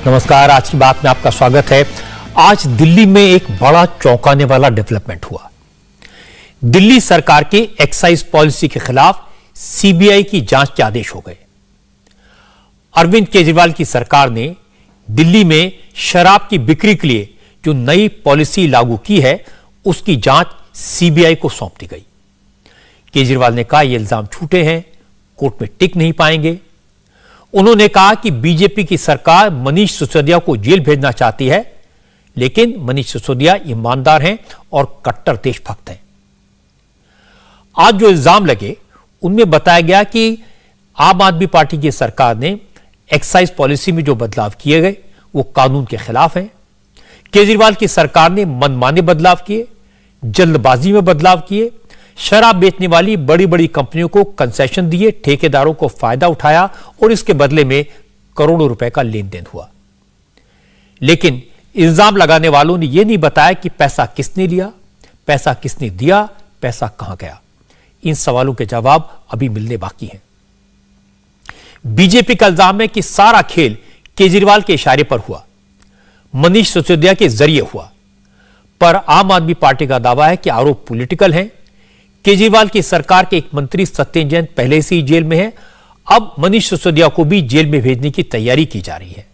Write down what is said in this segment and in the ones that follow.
नमस्कार, आज की बात में आपका स्वागत है। आज दिल्ली में एक बड़ा चौंकाने वाला डेवलपमेंट हुआ। दिल्ली सरकार की एक्साइज पॉलिसी के खिलाफ सीबीआई की जांच के आदेश हो गए। अरविंद केजरीवाल की सरकार ने दिल्ली में शराब की बिक्री के लिए जो नई पॉलिसी लागू की है, उसकी जांच सीबीआई को सौंप दी गई। केजरीवाल ने कहा ये इल्जाम झूठे हैं, कोर्ट में टिक नहीं पाएंगे। उन्होंने कहा कि बीजेपी की सरकार मनीष सिसोदिया को जेल भेजना चाहती है, लेकिन मनीष सिसोदिया ईमानदार हैं और कट्टर देशभक्त हैं। आज जो इल्जाम लगे उनमें बताया गया कि आम आदमी पार्टी की सरकार ने एक्साइज पॉलिसी में जो बदलाव किए गए वो कानून के खिलाफ हैं। केजरीवाल की सरकार ने मनमाने बदलाव किए, जल्दबाजी में बदलाव किए, शराब बेचने वाली बड़ी बड़ी कंपनियों को कंसेशन दिए, ठेकेदारों को फायदा उठाया और इसके बदले में करोड़ों रुपए का लेन देन हुआ। लेकिन इल्जाम लगाने वालों ने यह नहीं बताया कि पैसा किसने लिया, पैसा किसने दिया, पैसा कहां गया। इन सवालों के जवाब अभी मिलने बाकी हैं। बीजेपी का इल्जाम है कि सारा खेल केजरीवाल के इशारे पर हुआ, मनीष सिसोदिया के जरिए हुआ। पर आम आदमी पार्टी का दावा है कि आरोप पॉलिटिकल है। केजरीवाल की सरकार के एक मंत्री सत्येंद्र जैन पहले से ही जेल में है। अब मनीष सिसोदिया को भी जेल में भेजने की तैयारी की जा रही है।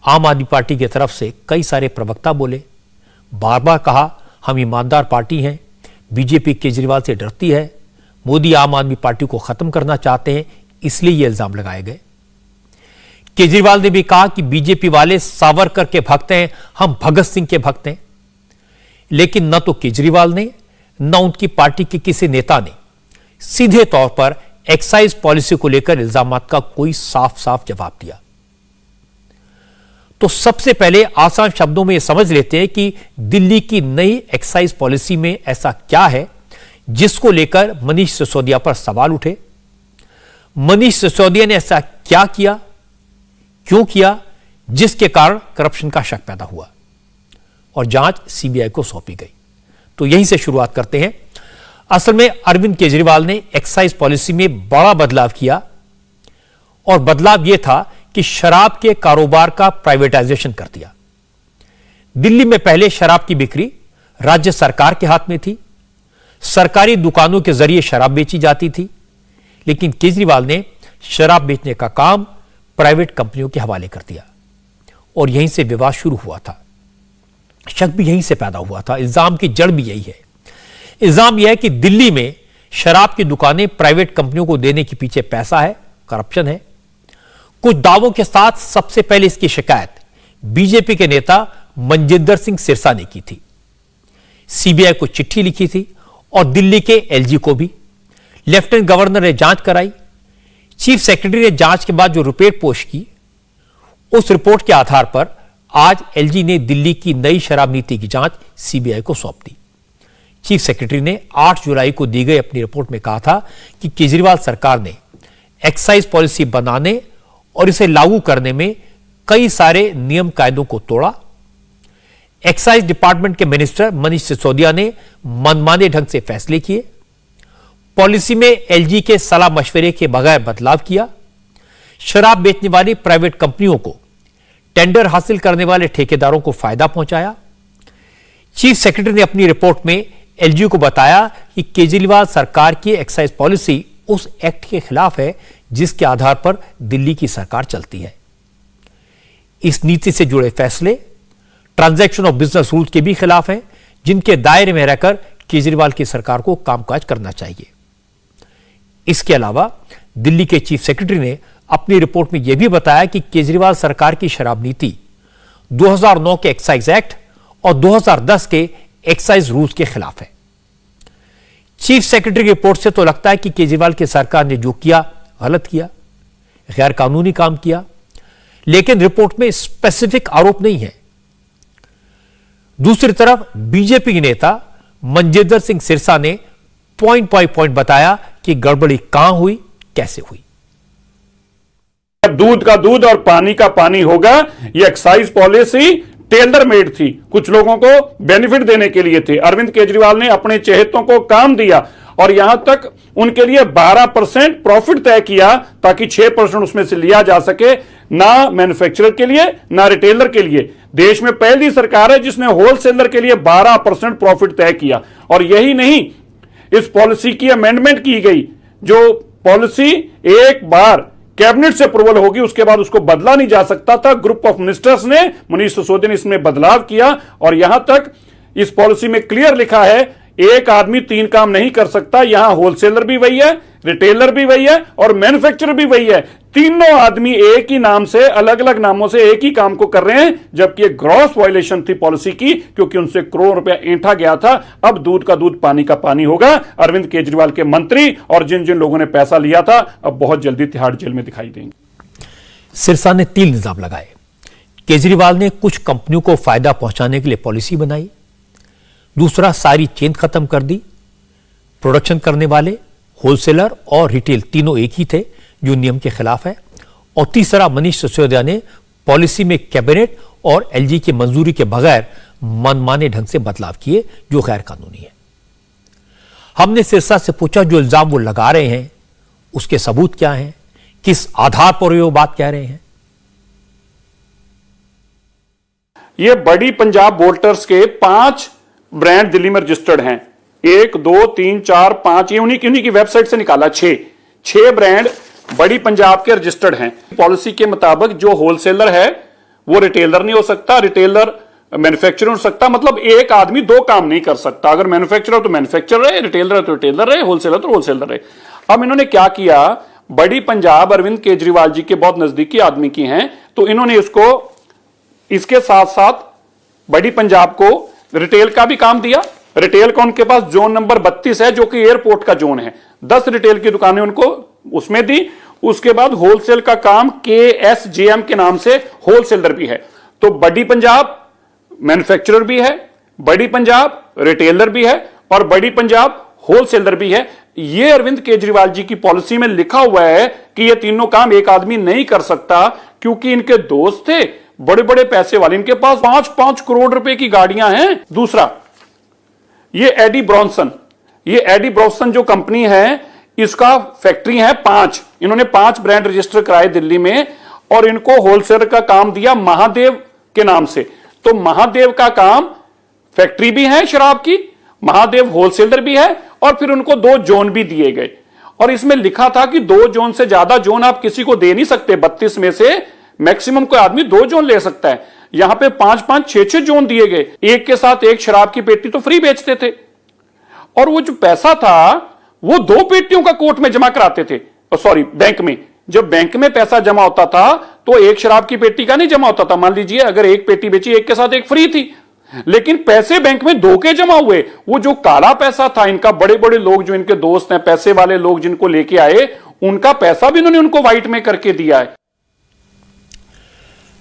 आम आदमी पार्टी की तरफ से कई सारे प्रवक्ता बोले, बार बार कहा हम ईमानदार पार्टी हैं, बीजेपी केजरीवाल से डरती है, मोदी आम आदमी पार्टी को खत्म करना चाहते हैं, इसलिए ये इल्जाम लगाए गए। केजरीवाल ने भी कहा कि बीजेपी वाले सावरकर के भक्त हैं, हम भगत सिंह के भक्त हैं। लेकिन न तो केजरीवाल ने न उनकी पार्टी के किसी नेता ने सीधे तौर पर एक्साइज पॉलिसी को लेकर इल्जामात का कोई साफ साफ जवाब दिया। तो सबसे पहले आसान शब्दों में यह समझ लेते हैं कि दिल्ली की नई एक्साइज पॉलिसी में ऐसा क्या है जिसको लेकर मनीष सिसोदिया पर सवाल उठे। मनीष सिसोदिया ने ऐसा क्या किया, क्यों किया, जिसके कारण करप्शन का शक पैदा हुआ और जांच सीबीआई को सौंपी गई। तो यहीं से शुरुआत करते हैं। असल में अरविंद केजरीवाल ने एक्साइज पॉलिसी में बड़ा बदलाव किया और बदलाव यह था कि शराब के कारोबार का प्राइवेटाइजेशन कर दिया। दिल्ली में पहले शराब की बिक्री राज्य सरकार के हाथ में थी, सरकारी दुकानों के जरिए शराब बेची जाती थी। लेकिन केजरीवाल ने शराब बेचने का काम प्राइवेट कंपनियों के हवाले कर दिया और यहीं से विवाद शुरू हुआ था। शक भी यहीं से पैदा हुआ था। इल्जाम की जड़ भी यही है। इल्जाम यह है कि दिल्ली में शराब की दुकानें प्राइवेट कंपनियों को देने के पीछे पैसा है, करप्शन है। कुछ दावों के साथ सबसे पहले इसकी शिकायत बीजेपी के नेता मनजिंदर सिंह सिरसा ने की थी। सीबीआई को चिट्ठी लिखी थी और दिल्ली के एलजी को भी। लेफ्टिनेंट गवर्नर ने जांच कराई। चीफ सेक्रेटरी ने जांच के बाद जो रिपोर्ट पेश की, उस रिपोर्ट के आधार पर आज एलजी ने दिल्ली की नई शराब नीति की जांच सीबीआई को सौंप दी। चीफ सेक्रेटरी ने 8 जुलाई को दी गई अपनी रिपोर्ट में कहा था कि केजरीवाल सरकार ने एक्साइज पॉलिसी बनाने और इसे लागू करने में कई सारे नियम कायदों को तोड़ा। एक्साइज डिपार्टमेंट के मिनिस्टर मनीष सिसोदिया ने मनमाने ढंग से फैसले किए। पॉलिसी में एलजी के सलाह मशवरे के बगैर बदलाव किया। शराब बेचने वाली प्राइवेट कंपनियों को टेंडर हासिल करने वाले ठेकेदारों को फायदा पहुंचाया। चीफ सेक्रेटरी ने अपनी रिपोर्ट में एलजी को बताया कि केजरीवाल सरकार की एक्साइज पॉलिसी उस एक्ट के खिलाफ है जिसके आधार पर दिल्ली की सरकार चलती है। इस नीति से जुड़े फैसले ट्रांजैक्शन ऑफ बिजनेस रूल्स के भी खिलाफ हैं, जिनके दायरे में रहकर केजरीवाल की सरकार को कामकाज करना चाहिए। इसके अलावा दिल्ली के चीफ सेक्रेटरी ने अपनी रिपोर्ट में यह भी बताया कि केजरीवाल सरकार की शराब नीति 2009 के एक्साइज एक्ट और 2010 के एक्साइज रूल्स के खिलाफ है। चीफ सेक्रेटरी की रिपोर्ट से तो लगता है कि केजरीवाल की सरकार ने जो किया गलत किया, गैर कानूनी काम किया, लेकिन रिपोर्ट में स्पेसिफिक आरोप नहीं है। दूसरी तरफ बीजेपी के नेता मनजिंदर सिंह सिरसा ने पॉइंट बाय पॉइंट बताया कि गड़बड़ी कहां हुई, कैसे हुई। दूध का दूध और पानी का पानी होगा। ये एक्साइज पॉलिसी टेलर मेड थी, कुछ लोगों को बेनिफिट देने के लिए थी। अरविंद केजरीवाल ने अपने चहेतों को काम दिया और यहां तक उनके लिए 12% प्रॉफिट तय किया ताकि 6% उसमें से लिया जा सके। ना मैन्युफैक्चरर के लिए ना रिटेलर के लिए। देश में पहली सरकार है जिसने होलसेलर के लिए 12% प्रॉफिट तय किया। और यही नहीं, इस पॉलिसी की अमेंडमेंट की गई। जो पॉलिसी एक बार कैबिनेट से अप्रूवल होगी उसके बाद उसको बदला नहीं जा सकता था। ग्रुप ऑफ मिनिस्टर्स ने, मनीष सिसोदिया ने इसमें बदलाव किया और यहां तक इस पॉलिसी में क्लियर लिखा है एक आदमी 3 काम नहीं कर सकता। यहां होलसेलर भी वही है, रिटेलर भी वही है और मैन्युफैक्चरर भी वही है। तीनों आदमी एक ही नाम से, अलग अलग नामों से एक ही काम को कर रहे हैं, जबकि एक ग्रॉस वायलेशन थी पॉलिसी की, क्योंकि उनसे करोड़ रुपया ऐंठा गया था। अब दूध का दूध पानी का पानी होगा। अरविंद केजरीवाल के मंत्री और जिन जिन लोगों ने पैसा लिया था अब बहुत जल्दी तिहाड़ जेल में दिखाई देंगे। सिरसा ने 3 निजाम लगाए। केजरीवाल ने कुछ कंपनियों को फायदा पहुंचाने के लिए पॉलिसी बनाई। दूसरा, सारी चेन खत्म कर दी। प्रोडक्शन करने वाले, होलसेलर और रिटेल तीनों एक ही थे, जो नियम के खिलाफ है। और तीसरा, मनीष सिसोदिया ने पॉलिसी में कैबिनेट और एलजी की मंजूरी के बगैर मनमाने ढंग से बदलाव किए, जो गैर कानूनी है। हमने सिरसा से पूछा जो इल्जाम वो लगा रहे हैं उसके सबूत क्या हैं, किस आधार पर वो बात कह रहे हैं। ये बड़ी पंजाब वोल्टर्स के 5 ब्रांड दिल्ली में रजिस्टर्ड हैं। 1 2 3 4 5, ये उन्हीं की वेबसाइट से निकाला। 6 ब्रांड बड़ी पंजाब के रजिस्टर्ड हैं। पॉलिसी के मुताबिक जो होलसेलर है वो रिटेलर नहीं हो सकता, रिटेलर मैन्युफैक्चरर हो सकता। मतलब एक आदमी 2 काम नहीं कर सकता। अगर मैन्युफैक्चरर तो मैन्युफैक्चरर रहे, रिटेलर है तो रिटेलर रहे, होलसेलर तो होलसेलर रहे। अब इन्होंने क्या किया, बड़ी पंजाब अरविंद केजरीवाल जी के बहुत नजदीकी आदमी की हैं, तो इन्होंने इसके साथ साथ बड़ी पंजाब को रिटेल का भी काम दिया। रिटेल का उनके पास जोन नंबर 32 है जो कि एयरपोर्ट का जोन है। 10 रिटेल की दुकानें उनको उसमें दी। उसके बाद होलसेल का काम KSJM के नाम से होलसेलर भी है। तो बड़ी पंजाब मैन्युफैक्चरर भी है, बड़ी पंजाब रिटेलर भी है और बड़ी पंजाब होलसेलर भी है। यह अरविंद केजरीवाल जी की पॉलिसी में लिखा हुआ है कि यह तीनों काम एक आदमी नहीं कर सकता, क्योंकि इनके दोस्त थे बड़े बड़े पैसे वाले, इनके पास 5-5 करोड़ रुपए की गाड़ियां हैं। दूसरा, ये एडी ब्रॉन्सन जो कंपनी है, इसका फैक्ट्री है 5। इन्होंने 5 ब्रांड रजिस्टर कराए दिल्ली में और इनको होलसेलर का काम दिया महादेव के नाम से। तो महादेव का काम, फैक्ट्री भी है शराब की, महादेव होलसेलर भी है और फिर उनको 2 जोन भी दिए गए। और इसमें लिखा था कि 2 जोन से ज्यादा जोन आप किसी को दे नहीं सकते। 32 में से मैक्सिमम कोई आदमी 2 जोन ले सकता है। यहां पे 5-5, 6-6 जोन दिए गए। एक के साथ एक शराब की पेटी तो फ्री बेचते थे। और वो जो पैसा था वो 2 पेटियों का कोर्ट में जमा कराते थे, बैंक में। जब बैंक में पैसा जमा होता था तो एक शराब की पेटी का नहीं जमा होता था। मान लीजिए अगर एक पेटी बेची, एक के साथ एक फ्री थी, लेकिन पैसे बैंक में 2 के जमा हुए। वो जो काला पैसा था, इनका बड़े बड़े लोग जो इनके दोस्त हैं, पैसे वाले लोग जिनको लेके आए, उनका पैसा भी इन्होंने उनको वाइट में करके दिया है।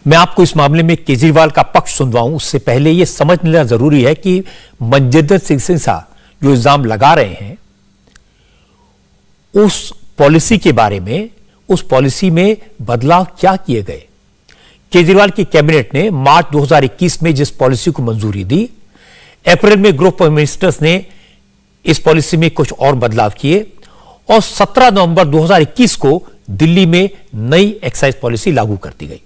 मैं आपको इस मामले में केजरीवाल का पक्ष सुनवाऊं, उससे पहले यह समझ लेना जरूरी है कि मनजिंदर सिंह सिरसा जो इल्जाम लगा रहे हैं, उस पॉलिसी के बारे में, उस पॉलिसी में बदलाव क्या किए गए। केजरीवाल की कैबिनेट ने मार्च 2021 में जिस पॉलिसी को मंजूरी दी, अप्रैल में ग्रुप ऑफ मिनिस्टर्स ने इस पॉलिसी में कुछ और बदलाव किए और 17 नवंबर 2021 को दिल्ली में नई एक्साइज पॉलिसी लागू कर दी गई।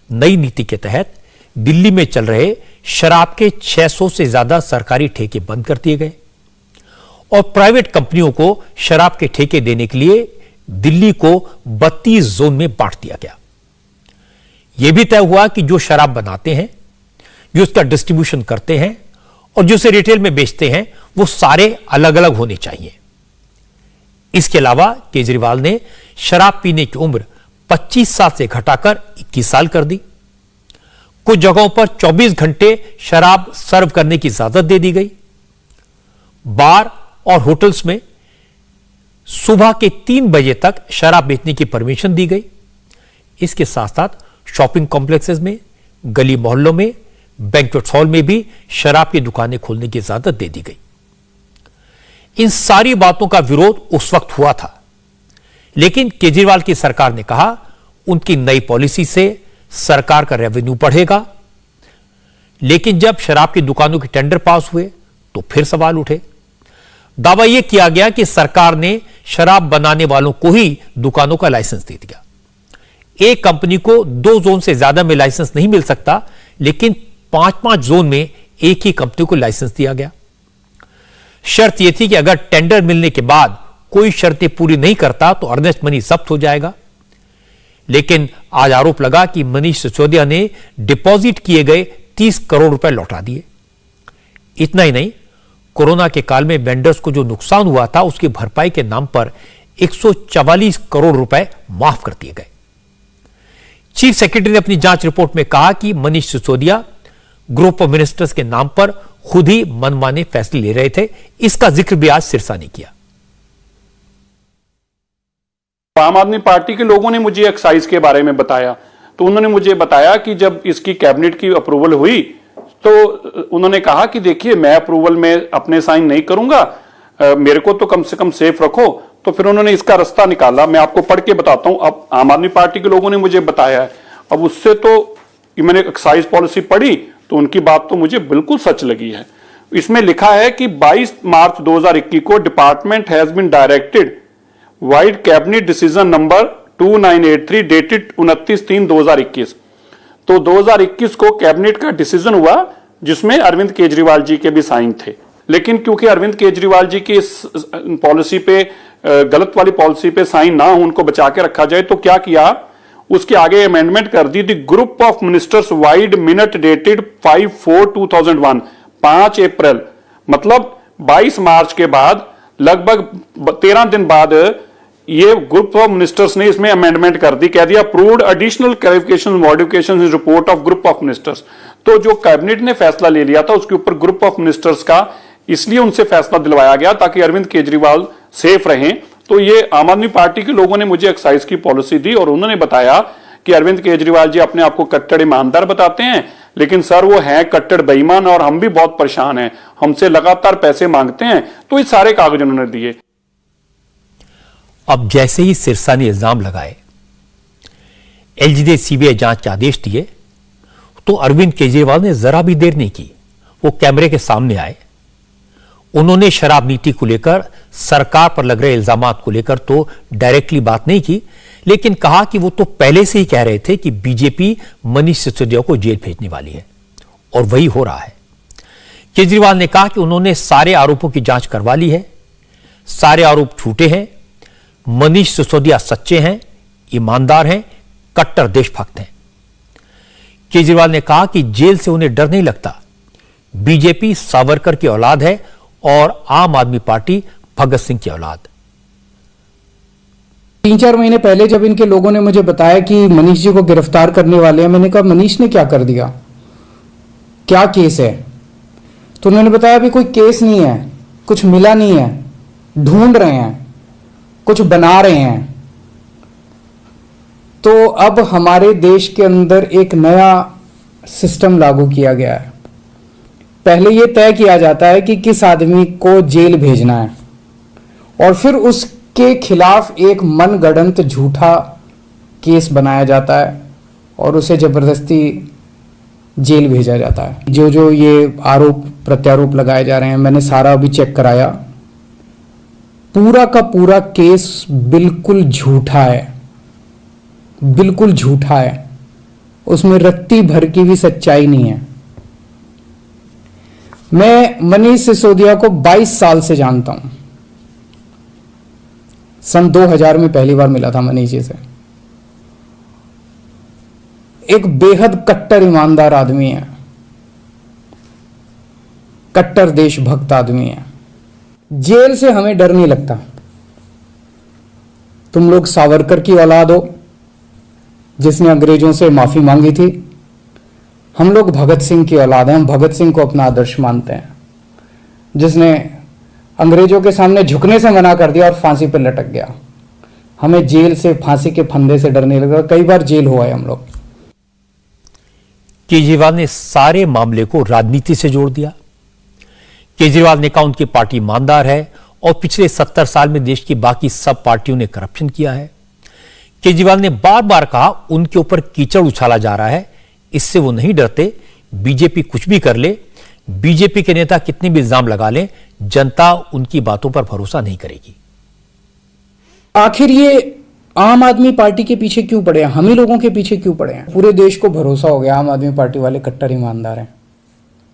नई नीति के तहत दिल्ली में चल रहे शराब के 600 से ज्यादा सरकारी ठेके बंद कर दिए गए और प्राइवेट कंपनियों को शराब के ठेके देने के लिए दिल्ली को 32 जोन में बांट दिया गया। यह भी तय हुआ कि जो शराब बनाते हैं, जो उसका डिस्ट्रीब्यूशन करते हैं और जो उसे रिटेल में बेचते हैं, वो सारे अलग अलग होने चाहिए। इसके अलावा केजरीवाल ने शराब पीने की उम्र 25 साल से घटाकर 21 साल कर दी। कुछ जगहों पर 24 घंटे शराब सर्व करने की इजाजत दे दी गई। बार और होटल्स में सुबह के 3 बजे तक शराब बेचने की परमिशन दी गई। इसके साथ साथ शॉपिंग कॉम्प्लेक्सेस में, गली मोहल्लों में, बैंक्वेट हॉल में भी शराब की दुकानें खोलने की इजाजत दे दी गई। इन सारी बातों का विरोध उस वक्त हुआ था, लेकिन केजरीवाल की सरकार ने कहा उनकी नई पॉलिसी से सरकार का रेवेन्यू बढ़ेगा। लेकिन जब शराब की दुकानों के टेंडर पास हुए तो फिर सवाल उठे। दावा यह किया गया कि सरकार ने शराब बनाने वालों को ही दुकानों का लाइसेंस दे दिया। एक कंपनी को 2 जोन से ज्यादा में लाइसेंस नहीं मिल सकता, लेकिन 5-5 जोन में एक ही कंपनी को लाइसेंस दिया गया। शर्त यह थी कि अगर टेंडर मिलने के बाद कोई शर्तें पूरी नहीं करता तो अर्नेस्ट मनी जब्त हो जाएगा। लेकिन आज आरोप लगा कि मनीष सिसोदिया ने डिपॉजिट किए गए 30 करोड़ रुपए लौटा दिए। इतना ही नहीं, कोरोना के काल में वेंडर्स को जो नुकसान हुआ था उसकी भरपाई के नाम पर 144 करोड़ रुपए माफ कर दिए गए। चीफ सेक्रेटरी ने अपनी जांच रिपोर्ट में कहा कि Manish Sisodia group of ministers के नाम पर खुद ही मनमाने फैसले ले रहे थे। इसका जिक्र भी आज सिरसा ने किया। आम आदमी पार्टी के लोगों ने मुझे एक्साइज के बारे में बताया, तो उन्होंने मुझे बताया कि जब इसकी कैबिनेट की अप्रूवल हुई तो उन्होंने कहा कि देखिए मैं अप्रूवल में अपने साइन नहीं करूंगा, मेरे को तो कम से कम सेफ रखो। तो फिर उन्होंने इसका रास्ता निकाला। मैं आपको पढ़ के बताता हूं। अब आम आदमी पार्टी के लोगों ने मुझे बताया है, अब उससे तो मैंने एक्साइज पॉलिसी पढ़ी तो उनकी बात तो मुझे बिल्कुल सच लगी है। इसमें लिखा है कि 22 मार्च 2021 को department has been directed vide cabinet decision number 2983 dated 29/3/2021। तो 2021 को कैबिनेट का डिसीजन हुआ जिसमें अरविंद केजरीवाल जी के भी साइन थे। लेकिन क्योंकि अरविंद केजरीवाल जी की इस पॉलिसी पे, गलत वाली पॉलिसी पे साइन ना हो, उनको बचा के रखा जाए, तो क्या किया, उसके आगे अमेंडमेंट कर दी। The group of ministers vide minute dated 5/4/2001, 5 अप्रैल, मतलब 22 मार्च के बाद लगभग 13 दिन बाद ये ग्रुप ऑफ मिनिस्टर्स ने इसमें अमेंडमेंट कर दी, कह दिया approved additional clarification modification in report of group of ministers. तो जो कैबिनेट ने फैसला ले लिया था उसके ऊपर ग्रुप ऑफ मिनिस्टर्स का इसलिए उनसे फैसला दिलवाया गया ताकि अरविंद केजरीवाल सेफ रहें। तो ये आम आदमी पार्टी के लोगों ने मुझे एक्साइज की पॉलिसी दी और उन्होंने बताया कि अरविंद केजरीवाल जी अपने आप को कट्टर ईमानदार बताते हैं, लेकिन सर वो हैं कट्टर बेईमान और हम भी बहुत परेशान हैं, हमसे लगातार पैसे मांगते हैं। तो ये सारे कागज उन्होंने दिए। अब जैसे ही सिरसा ने इल्जाम लगाए, एलजी ने सीबीआई जांच के आदेश दिए, तो अरविंद केजरीवाल ने जरा भी देर नहीं की। वो कैमरे के सामने आए। उन्होंने शराब नीति को लेकर, सरकार पर लग रहे इल्जामात को लेकर तो डायरेक्टली बात नहीं की, लेकिन कहा कि वो तो पहले से ही कह रहे थे कि बीजेपी मनीष सिसोदिया को जेल भेजने वाली है, और वही हो रहा है। केजरीवाल ने कहा कि उन्होंने सारे आरोपों की जांच करवा ली है, सारे आरोप झूठे हैं, मनीष सिसोदिया सच्चे हैं, ईमानदार हैं, कट्टर देशभक्त हैं। केजरीवाल ने कहा कि जेल से उन्हें डर नहीं लगता, बीजेपी सावरकर की औलाद है और आम आदमी पार्टी भगत सिंह की औलाद। 3-4 महीने पहले जब इनके लोगों ने मुझे बताया कि मनीष जी को गिरफ्तार करने वाले हैं, मैंने कहा मनीष ने क्या कर दिया, क्या केस है? तो उन्होंने बताया अभी कोई केस नहीं है, कुछ मिला नहीं है, ढूंढ रहे हैं, कुछ बना रहे हैं। तो अब हमारे देश के अंदर एक नया सिस्टम लागू किया गया है। पहले यह तय किया जाता है कि किस आदमी को जेल भेजना है, और फिर उसके खिलाफ एक मनगढ़ंत झूठा केस बनाया जाता है और उसे जबरदस्ती जेल भेजा जाता है। जो जो ये आरोप प्रत्यारोप लगाए जा रहे हैं, मैंने सारा अभी चेक कराया, पूरा का पूरा केस बिल्कुल झूठा है, बिल्कुल झूठा है। उसमें रत्ती भर की भी सच्चाई नहीं है। मैं मनीष सिसोदिया को 22 साल से जानता हूं। सन 2000 में पहली बार मिला था मनीष जी से। एक बेहद कट्टर ईमानदार आदमी है, कट्टर देशभक्त आदमी है। जेल से हमें डर नहीं लगता। तुम लोग सावरकर की औलाद हो जिसने अंग्रेजों से माफी मांगी थी, हम लोग भगत सिंह की औलाद हैं। हम भगत सिंह को अपना आदर्श मानते हैं, जिसने अंग्रेजों के सामने झुकने से मना कर दिया और फांसी पर लटक गया। हमें जेल से, फांसी के फंदे से डर नहीं लगता। कई बार जेल हुआ है हम लोग। केजरीवाल ने सारे मामले को राजनीति से जोड़ दिया। केजरीवाल ने कहा उनकी पार्टी ईमानदार है और पिछले 70 साल में देश की बाकी सब पार्टियों ने करप्शन किया है। केजरीवाल ने बार बार कहा उनके ऊपर कीचड़ उछाला जा रहा है, इससे वो नहीं डरते। बीजेपी कुछ भी कर ले, बीजेपी के नेता कितने भी इल्जाम लगा लें, जनता उनकी बातों पर भरोसा नहीं करेगी। आखिर ये आम आदमी पार्टी के पीछे क्यों पड़े हैं, हम ही लोगों के पीछे क्यों पड़े हैं? पूरे देश को भरोसा हो गया आम आदमी पार्टी वाले कट्टर ईमानदार हैं।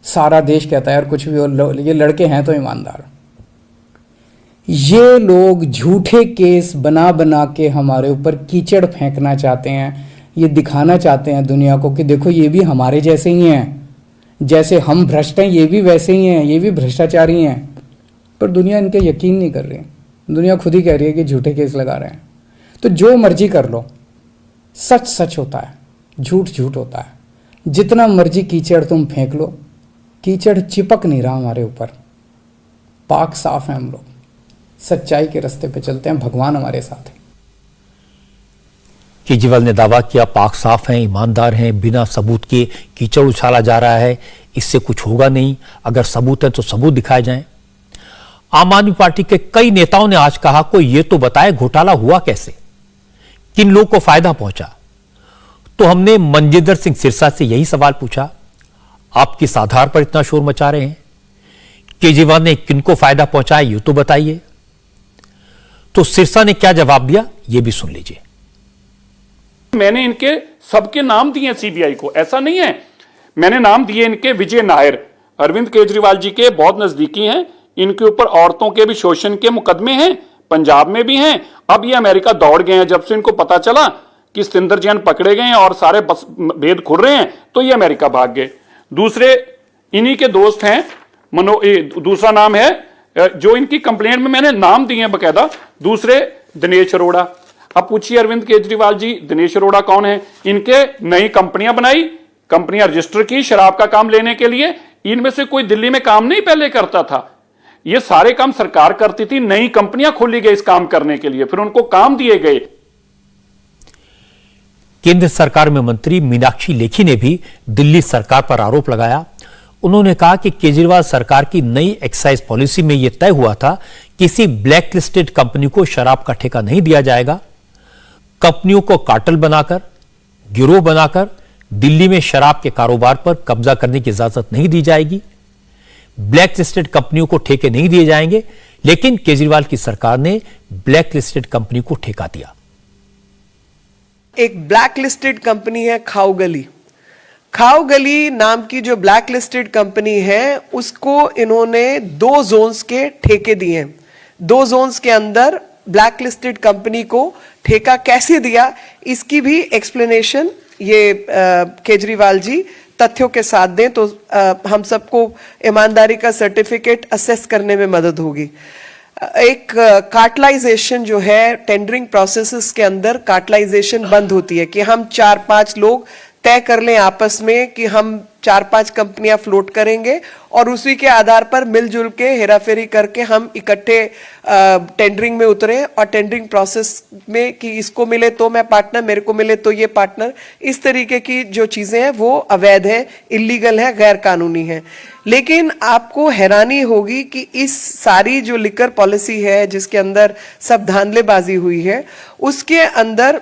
सारा देश कहता है यार कुछ भी हो, ये लड़के हैं तो ईमानदार। ये लोग झूठे केस बना बना के हमारे ऊपर कीचड़ फेंकना चाहते हैं। ये दिखाना चाहते हैं दुनिया को कि देखो ये भी हमारे जैसे ही हैं, जैसे हम भ्रष्ट हैं ये भी वैसे ही हैं, ये भी भ्रष्टाचारी हैं। पर दुनिया इनके यकीन नहीं कर रही। दुनिया खुद ही कह रही है कि झूठे केस लगा रहे हैं। तो जो मर्जी कर लो, सच सच होता है, झूठ झूठ होता है। जितना मर्जी कीचड़ तुम फेंक लो, कीचड़ चिपक नहीं रहा हमारे ऊपर। पाक साफ है, हम लोग सच्चाई के रास्ते पे चलते हैं, भगवान हमारे साथ है। केजरीवाल ने दावा किया पाक साफ हैं, ईमानदार हैं, बिना सबूत के कीचड़ उछाला जा रहा है, इससे कुछ होगा नहीं, अगर सबूत है तो सबूत दिखाए जाएं। आम आदमी पार्टी के कई नेताओं ने आज कहा कोई ये तो बताए घोटाला हुआ कैसे, किन लोगों को फायदा पहुंचा। तो हमने मनजिंदर सिंह सिरसा से यही सवाल पूछा, आप किस आधार पर इतना शोर मचा रहे हैं? केजरीवाल ने किनको फायदा पहुंचाया ये तो बताइए। तो सिरसा ने क्या जवाब दिया ये भी सुन लीजिए। मैंने इनके सबके नाम दिए सीबीआई को, ऐसा नहीं है। मैंने नाम दिए इनके विजय नायर, अरविंद केजरीवाल जी के बहुत नजदीकी हैं। इनके ऊपर औरतों के भी शोषण के मुकदमे हैं, पंजाब में भी हैं। अब ये अमेरिका दौड़ गए हैं, जब से इनको पता चला कि सतिंदर जैन पकड़े गए हैं और सारे भेद खुल रहे हैं तो ये अमेरिका भाग गए। दूसरे इन्हीं के दोस्त हैं, दूसरा नाम है जो इनकी कंप्लेंट में मैंने नाम दिए हैं बकायदा, दूसरे दिनेश अरोड़ा। अब पूछिए अरविंद केजरीवाल जी, दिनेश अरोड़ा कौन है? इनके नई कंपनियां बनाई, कंपनियां रजिस्टर की शराब का काम लेने के लिए। इनमें से कोई दिल्ली में काम नहीं पहले करता था, ये सारे काम सरकार करती थी, नई कंपनियां खोली गई इस काम करने के लिए, फिर उनको काम दिए गए। केंद्र सरकार में मंत्री मीनाक्षी लेखी ने भी दिल्ली सरकार पर आरोप लगाया। उन्होंने कहा कि केजरीवाल सरकार की नई एक्साइज पॉलिसी में यह तय हुआ था किसी ब्लैक लिस्टेड कंपनी को शराब का ठेका नहीं दिया जाएगा। कंपनियों को कार्टेल बनाकर, गिरोह बनाकर दिल्ली में शराब के कारोबार पर कब्जा करने की इजाजत नहीं दी जाएगी। ब्लैक लिस्टेड कंपनियों को ठेके नहीं दिए जाएंगे, लेकिन केजरीवाल की सरकार ने ब्लैक लिस्टेड कंपनी को ठेका दिया। एक ब्लैक लिस्टेड कंपनी है खाओगली। खाओगली नाम की जो ब्लैक लिस्टेड कंपनी है, उसको इन्होंने 2 जोन्स के ठेके दिए हैं। 2 जोन्स के अंदर ब्लैक लिस्टेड कंपनी को ठेका कैसे दिया, इसकी भी एक्सप्लेनेशन ये केजरीवाल जी तथ्यों के साथ दें तो हम सबको ईमानदारी का सर्टिफिकेट असेस करने में मदद होगी। एक कार्टलाइजेशन जो है, टेंडरिंग प्रोसेसेस के अंदर कार्टलाइजेशन बंद होती है कि हम 4-5 लोग तय कर लें आपस में कि हम 4-5 कंपनियां फ्लोट करेंगे और उसी के आधार पर मिलजुल के हेराफेरी करके हम इकट्ठे टेंडरिंग में उतरे और टेंडरिंग प्रोसेस में कि इसको मिले तो मैं पार्टनर, मेरे को मिले तो ये पार्टनर। इस तरीके की जो चीजें हैं वो अवैध है, इलीगल है, गैर कानूनी है। लेकिन आपको हैरानी होगी कि इस सारी जो लिकर पॉलिसी है जिसके अंदर सब धांधलेबाजी हुई है, उसके अंदर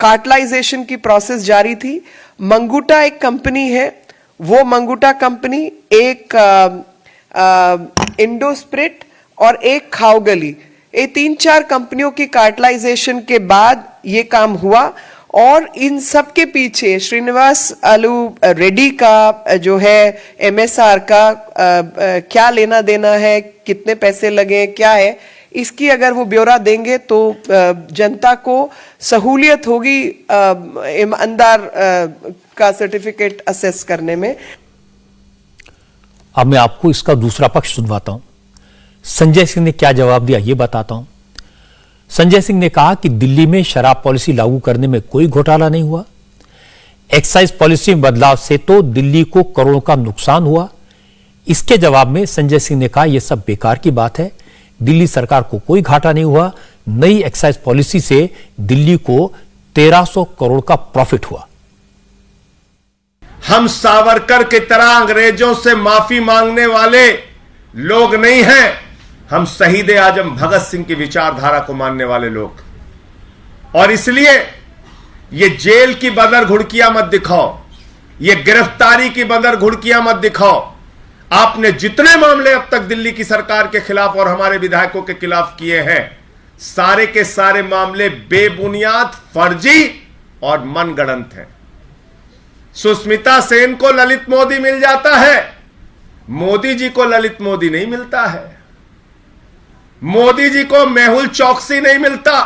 कार्टलाइजेशन की प्रोसेस जारी थी। मंगूटा एक कंपनी है, वो मंगूटा कंपनी एक इंडोस्प्रिट और एक खाओगली, ये 3-4 कंपनियों की कार्टलाइजेशन के बाद ये काम हुआ। और इन सब के पीछे श्रीनिवास आलू रेड्डी का जो है MSR का क्या लेना देना है, कितने पैसे लगे, क्या है, इसकी अगर वो ब्यौरा देंगे तो जनता को सहूलियत होगी ईमानदार का सर्टिफिकेट असेस करने में। अब मैं आपको इसका दूसरा पक्ष सुनवाता हूं। संजय सिंह ने क्या जवाब दिया ये बताता हूं। संजय सिंह ने कहा कि दिल्ली में शराब पॉलिसी लागू करने में कोई घोटाला नहीं हुआ। एक्साइज पॉलिसी में बदलाव से तो दिल्ली को करोड़ों का नुकसान हुआ। इसके जवाब में संजय सिंह ने कहा यह सब बेकार की बात है, दिल्ली सरकार को कोई घाटा नहीं हुआ। नई एक्साइज पॉलिसी से दिल्ली को 1300 करोड़ का प्रॉफिट हुआ। हम सावरकर की तरह अंग्रेजों से माफी मांगने वाले लोग नहीं हैं। हम शहीद आजम भगत सिंह की विचारधारा को मानने वाले लोग। और इसलिए ये जेल की बदर घुड़कियां मत दिखाओ, ये गिरफ्तारी की बदर घुड़कियां मत दिखाओ। आपने जितने मामले अब तक दिल्ली की सरकार के खिलाफ और हमारे विधायकों के खिलाफ किए हैं, सारे के सारे मामले बेबुनियाद, फर्जी और मनगढ़ंत हैं। सुष्मिता सेन को ललित मोदी मिल जाता है, मोदी जी को ललित मोदी नहीं मिलता है। मोदी जी को मेहुल चौकसी नहीं मिलता,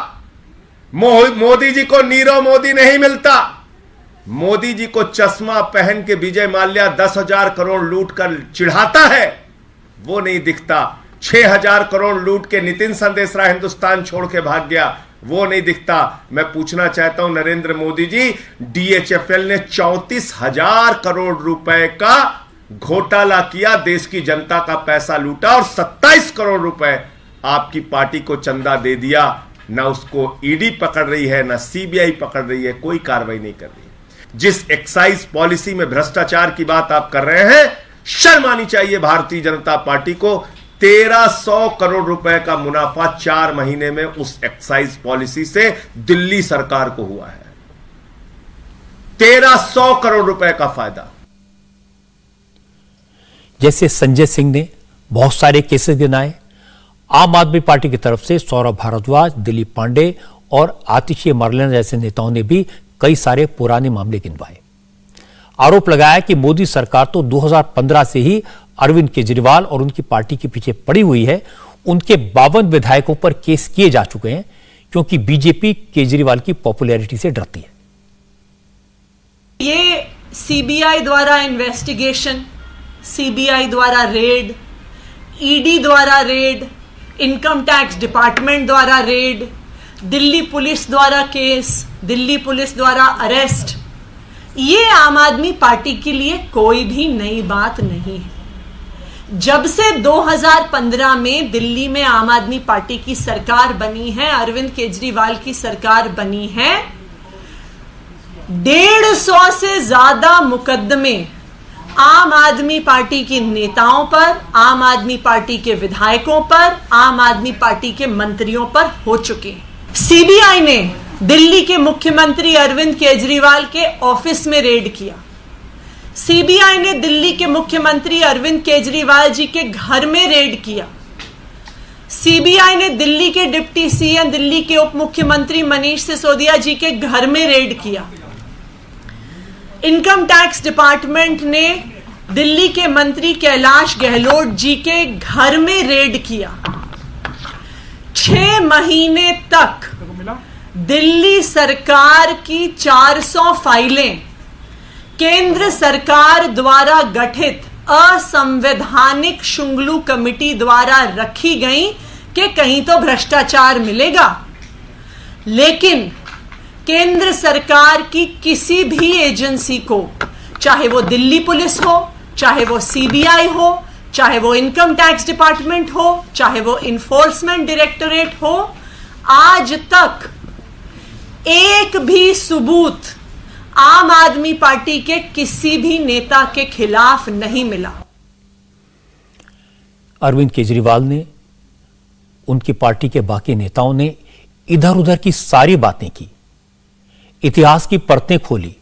मोदी जी को नीरव मोदी नहीं मिलता। मोदी जी को चश्मा पहन के विजय माल्या 10,000 करोड़ लूट कर चिढ़ाता है, वो नहीं दिखता। 6,000 करोड़ लूट के नितिन संदेशराय हिंदुस्तान छोड़ के भाग गया, वो नहीं दिखता। मैं पूछना चाहता हूं नरेंद्र मोदी जी, DHFL ने 34,000 करोड़ रुपए का घोटाला किया, देश की जनता का पैसा लूटा और 27 करोड़ रुपए आपकी पार्टी को चंदा दे दिया। ना उसको ईडी पकड़ रही है, ना CBI पकड़ रही है, कोई कार्रवाई नहीं कर रही। जिस एक्साइज पॉलिसी में भ्रष्टाचार की बात आप कर रहे हैं, शर्म आनी चाहिए भारतीय जनता पार्टी को। 1,300 करोड़ रुपए का मुनाफा 4 महीने में उस एक्साइज पॉलिसी से दिल्ली सरकार को हुआ है। 1,300 करोड़ रुपए का फायदा। जैसे संजय सिंह ने बहुत सारे केसेस गिनाए, आम आदमी पार्टी की तरफ से सौरभ भारद्वाज, दिलीप पांडे और आतिशी मरलेना जैसे नेताओं ने भी कई सारे पुराने मामले गिनवाए। आरोप लगाया कि मोदी सरकार तो 2015 से ही अरविंद केजरीवाल और उनकी पार्टी के पीछे पड़ी हुई है। उनके 52 विधायकों पर केस किए जा चुके हैं क्योंकि बीजेपी केजरीवाल की पॉपुलैरिटी से डरती है। ये CBI द्वारा इन्वेस्टिगेशन, CBI द्वारा रेड, ED द्वारा रेड, इनकम टैक्स डिपार्टमेंट द्वारा रेड, दिल्ली पुलिस द्वारा केस, दिल्ली पुलिस द्वारा अरेस्ट, ये आम आदमी पार्टी के लिए कोई भी नई बात नहीं है। जब से 2015 में दिल्ली में आम आदमी पार्टी की सरकार बनी है, अरविंद केजरीवाल की सरकार बनी है, 150 से ज्यादा मुकदमे आम आदमी पार्टी के नेताओं पर, आम आदमी पार्टी के विधायकों पर, आम आदमी पार्टी के मंत्रियों पर हो चुके हैं। CBI ने दिल्ली के मुख्यमंत्री अरविंद केजरीवाल के ऑफिस में रेड किया। CBI ने दिल्ली के मुख्यमंत्री अरविंद केजरीवाल जी के घर में रेड किया। CBI ने दिल्ली के डिप्टी CM, दिल्ली के उप मुख्यमंत्री मनीष सिसोदिया जी के घर में रेड किया। इनकम टैक्स डिपार्टमेंट ने दिल्ली के मंत्री कैलाश गहलोत जी के घर में रेड किया। 6 महीने तक दिल्ली सरकार की 400 फाइलें केंद्र सरकार द्वारा गठित असंवैधानिक शुंगलू कमेटी द्वारा रखी गई कि कहीं तो भ्रष्टाचार मिलेगा। लेकिन केंद्र सरकार की किसी भी एजेंसी को, चाहे वो दिल्ली पुलिस हो, चाहे वो CBI हो, चाहे वो इनकम टैक्स डिपार्टमेंट हो, चाहे वो इन्फोर्समेंट डायरेक्टोरेट हो, आज तक एक भी सबूत आम आदमी पार्टी के किसी भी नेता के खिलाफ नहीं मिला। अरविंद केजरीवाल ने, उनकी पार्टी के बाकी नेताओं ने इधर उधर की सारी बातें की, इतिहास की परतें खोली,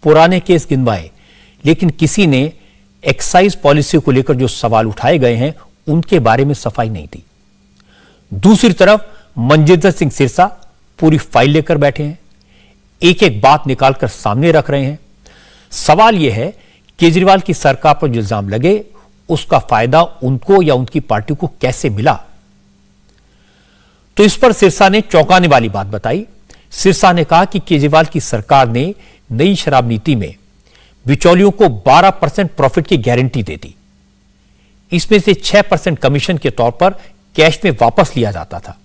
पुराने केस गिनवाए, लेकिन किसी ने एक्साइज पॉलिसी को लेकर जो सवाल उठाए गए हैं उनके बारे में सफाई नहीं दी। दूसरी तरफ मनजिंदर सिंह सिरसा पूरी फाइल लेकर बैठे हैं, एक एक बात निकालकर सामने रख रहे हैं। सवाल यह है, केजरीवाल की सरकार पर जो इल्जाम लगे उसका फायदा उनको या उनकी पार्टी को कैसे मिला? तो इस पर सिरसा ने चौंकाने वाली बात बताई। सिरसा ने कहा कि केजरीवाल की सरकार ने नई शराब नीति में बिचौलियों को 12% प्रॉफिट की गारंटी दे दी। इसमें से 6% कमीशन के तौर पर कैश में वापस लिया जाता था।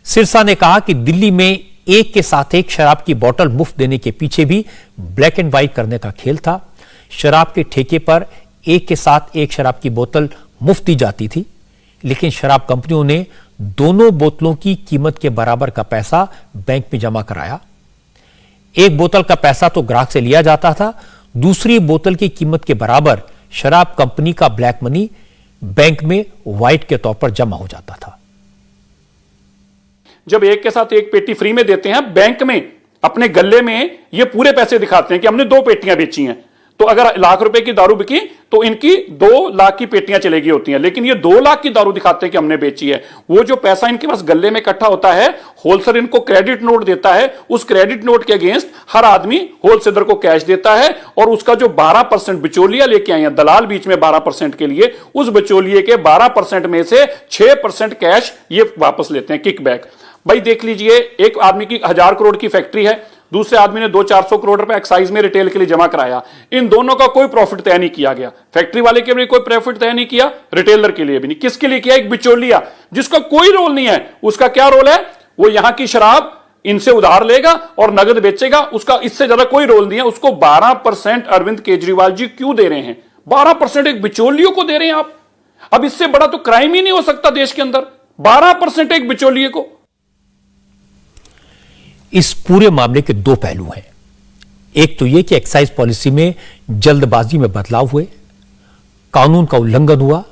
सिरसा ने कहा कि दिल्ली में एक के साथ एक शराब की बोतल मुफ्त देने के पीछे भी ब्लैक एंड व्हाइट करने का खेल था। शराब के ठेके पर एक के साथ एक शराब की बोतल मुफ्त दी जाती थी, लेकिन शराब कंपनियों ने दोनों बोतलों की कीमत के बराबर का पैसा बैंक में जमा कराया। एक बोतल का पैसा तो ग्राहक से लिया जाता था, दूसरी बोतल की कीमत के बराबर शराब कंपनी का ब्लैक मनी बैंक में व्हाइट के तौर पर जमा हो जाता था। जब एक के साथ एक पेटी फ्री में देते हैं, बैंक में अपने गले में ये पूरे पैसे दिखाते हैं कि हमने 2 पेटियां बेची हैं, तो अगर 1 लाख रुपए की दारू बिकी तो इनकी 2 लाख की पेटियां चलेगी होती हैं, लेकिन ये 2 लाख की दारू दिखाते हैं कि हमने बेची है। वो जो पैसा इनके पास गले में इकट्ठा होता है, होलसेलर इनको क्रेडिट नोट देता है, उस क्रेडिट नोट के अगेंस्ट हर आदमी होलसेलर को कैश देता है, और उसका जो 12% बिचौलिया लेके आए हैं, दलाल बीच में 12% के लिए, उस बिचौलिए के 12% में से 6% कैश ये वापस लेते हैं, किकबैक। भाई देख लीजिए, एक आदमी की 1000 करोड़ की फैक्ट्री है, दूसरे आदमी ने 200-400 करोड़ रुपए एक्साइज में रिटेल के लिए जमा कराया, इन दोनों का कोई प्रॉफिट तय नहीं किया गया। फैक्ट्री वाले के लिए कोई प्रॉफिट तय नहीं किया, रिटेलर के लिए भी नहीं। किसके लिए किया? एक बिचौलिया जिसका कोई रोल नहीं है। उसका क्या रोल है? वो यहां की शराब इनसे उधार लेगा और नगद बेचेगा, उसका इससे ज्यादा कोई रोल नहीं है। उसको 12% अरविंद केजरीवाल जी क्यों दे रहे हैं? 12% एक बिचौलियों को दे रहे हैं आप। अब इससे बड़ा तो क्राइम ही नहीं हो सकता देश के अंदर, 12% एक बिचौलिए को। इस पूरे मामले के 2 पहलू हैं। एक तो यह कि एक्साइज पॉलिसी में जल्दबाजी में बदलाव हुए, कानून का उल्लंघन हुआ,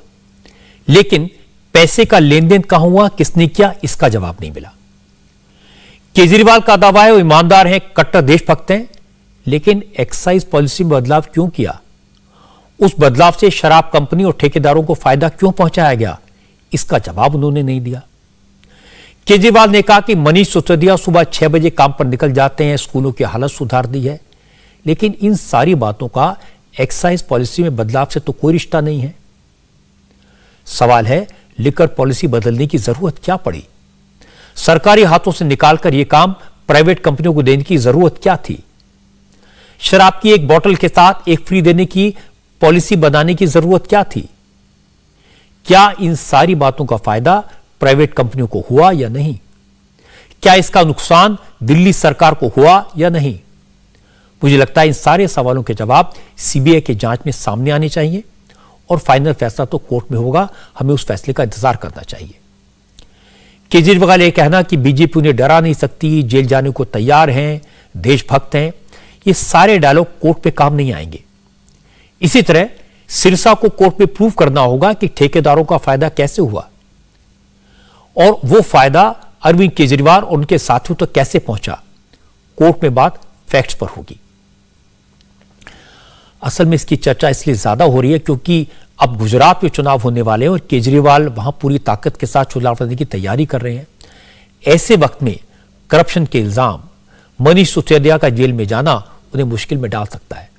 लेकिन पैसे का लेन देन कहां हुआ, किसने किया, इसका जवाब नहीं मिला। केजरीवाल का दावा है वो ईमानदार हैं, कट्टर देशभक्त हैं, लेकिन एक्साइज पॉलिसी में बदलाव क्यों किया, उस बदलाव से शराब कंपनी और ठेकेदारों को फायदा क्यों पहुंचाया गया, इसका जवाब उन्होंने नहीं दिया। केजरीवाल ने कहा कि मनीष सिसोदिया सुबह 6 बजे काम पर निकल जाते हैं, स्कूलों की हालत सुधार दी है, लेकिन इन सारी बातों का एक्साइज पॉलिसी में बदलाव से तो कोई रिश्ता नहीं है। सवाल है, लिकर पॉलिसी बदलने की जरूरत क्या पड़ी? सरकारी हाथों से निकालकर यह काम प्राइवेट कंपनियों को देने की जरूरत क्या थी? शराब की एक बोतल के साथ एक फ्री देने की पॉलिसी बनाने की जरूरत क्या थी? क्या इन सारी बातों का फायदा प्राइवेट कंपनियों को हुआ या नहीं? क्या इसका नुकसान दिल्ली सरकार को हुआ या नहीं? मुझे लगता है इन सारे सवालों के जवाब सीबीआई की जांच में सामने आने चाहिए, और फाइनल फैसला तो कोर्ट में होगा, हमें उस फैसले का इंतजार करना चाहिए। केजरीवाल ये कहना कि बीजेपी उन्हें डरा नहीं सकती, जेल जाने को तैयार हैं, देशभक्त हैं, ये सारे डायलॉग कोर्ट पे काम नहीं आएंगे। इसी तरह सिरसा को कोर्ट में प्रूव करना होगा कि ठेकेदारों का फायदा कैसे हुआ, और वो फायदा अरविंद केजरीवाल और उनके साथियों तक कैसे पहुंचा। कोर्ट में बात फैक्ट्स पर होगी। असल में इसकी चर्चा इसलिए ज्यादा हो रही है क्योंकि अब गुजरात में चुनाव होने वाले हैं और केजरीवाल वहां पूरी ताकत के साथ चुनाव लड़ने की तैयारी कर रहे हैं। ऐसे वक्त में करप्शन के इल्जाम, मनीष सिसोदिया का जेल में जाना उन्हें मुश्किल में डाल सकता है,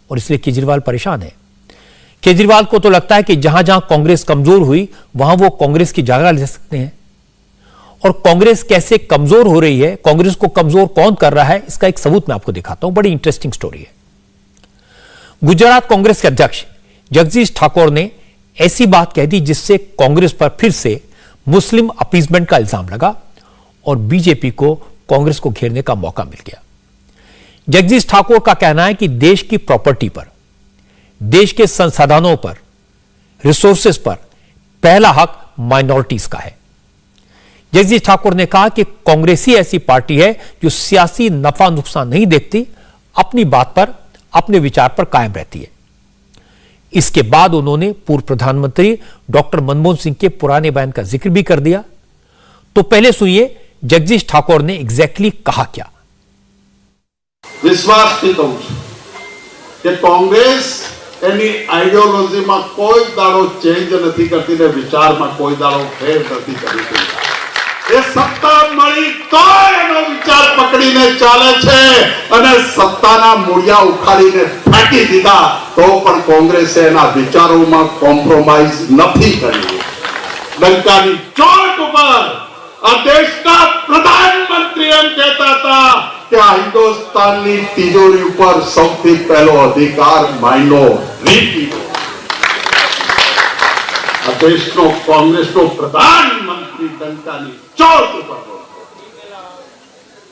और इसलिए केजरीवाल परेशान है। केजरीवाल को तो लगता है कि जहां जहां कांग्रेस कमजोर हुई वहां वो कांग्रेस की जगह ले सकते हैं, और कांग्रेस कैसे कमजोर हो रही है, कांग्रेस को कमजोर कौन कर रहा है, इसका एक सबूत मैं आपको दिखाता हूं। बड़ी इंटरेस्टिंग स्टोरी है। गुजरात कांग्रेस के अध्यक्ष जगदीश ठाकुर ने ऐसी बात कह दी जिससे कांग्रेस पर फिर से मुस्लिम अपीजमेंट का इल्जाम लगा और बीजेपी को कांग्रेस को घेरने का मौका मिल गया। जगदीश ठाकुर का कहना है कि देश की प्रॉपर्टी पर, देश के संसाधनों पर, रिसोर्सेस पर पहला हक माइनॉरिटीज का है। जगदीश ठाकुर ने कहा कि कांग्रेस ही ऐसी पार्टी है जो सियासी नफा नुकसान नहीं देखती, अपनी बात पर, अपने विचार पर कायम रहती है। इसके बाद उन्होंने पूर्व प्रधानमंत्री डॉक्टर मनमोहन सिंह के पुराने बयान का जिक्र भी कर दिया। तो पहले सुनिए जगदीश ठाकुर ने एग्जैक्टली कहा क्या। विश्वास थी कहूं છું કે કોંગ્રેસ એની આઈડિયોલોજીમાં કોઈ દાડો ચેન્જ નથી કરતી ને વિચારમાં કોઈ દાડો ફેર નથી કરતી। એ સત્તા મળી તો એનો વિચાર પકડીને ચાલે છે અને સત્તાના મૂળિયા ઉખાડીને ફેંકી દીધા તો પણ કોંગ્રેસે એના વિચારોમાં કોમ્પ્રોમાઇઝ નથી કર્યું। લંકાની ચોટ ઉપર આ દેશના પ્રધાનમંત્રી એમ કહેતા હતા કે આ હિન્દુસ્તાનની તિજોરી ઉપર સૌથી પહેલો અધિકાર માઇનોરિટીનો। આ દેશનો કોંગ્રેસનો પ્રધાનમંત્રી લંકાની ચોટ ઉપર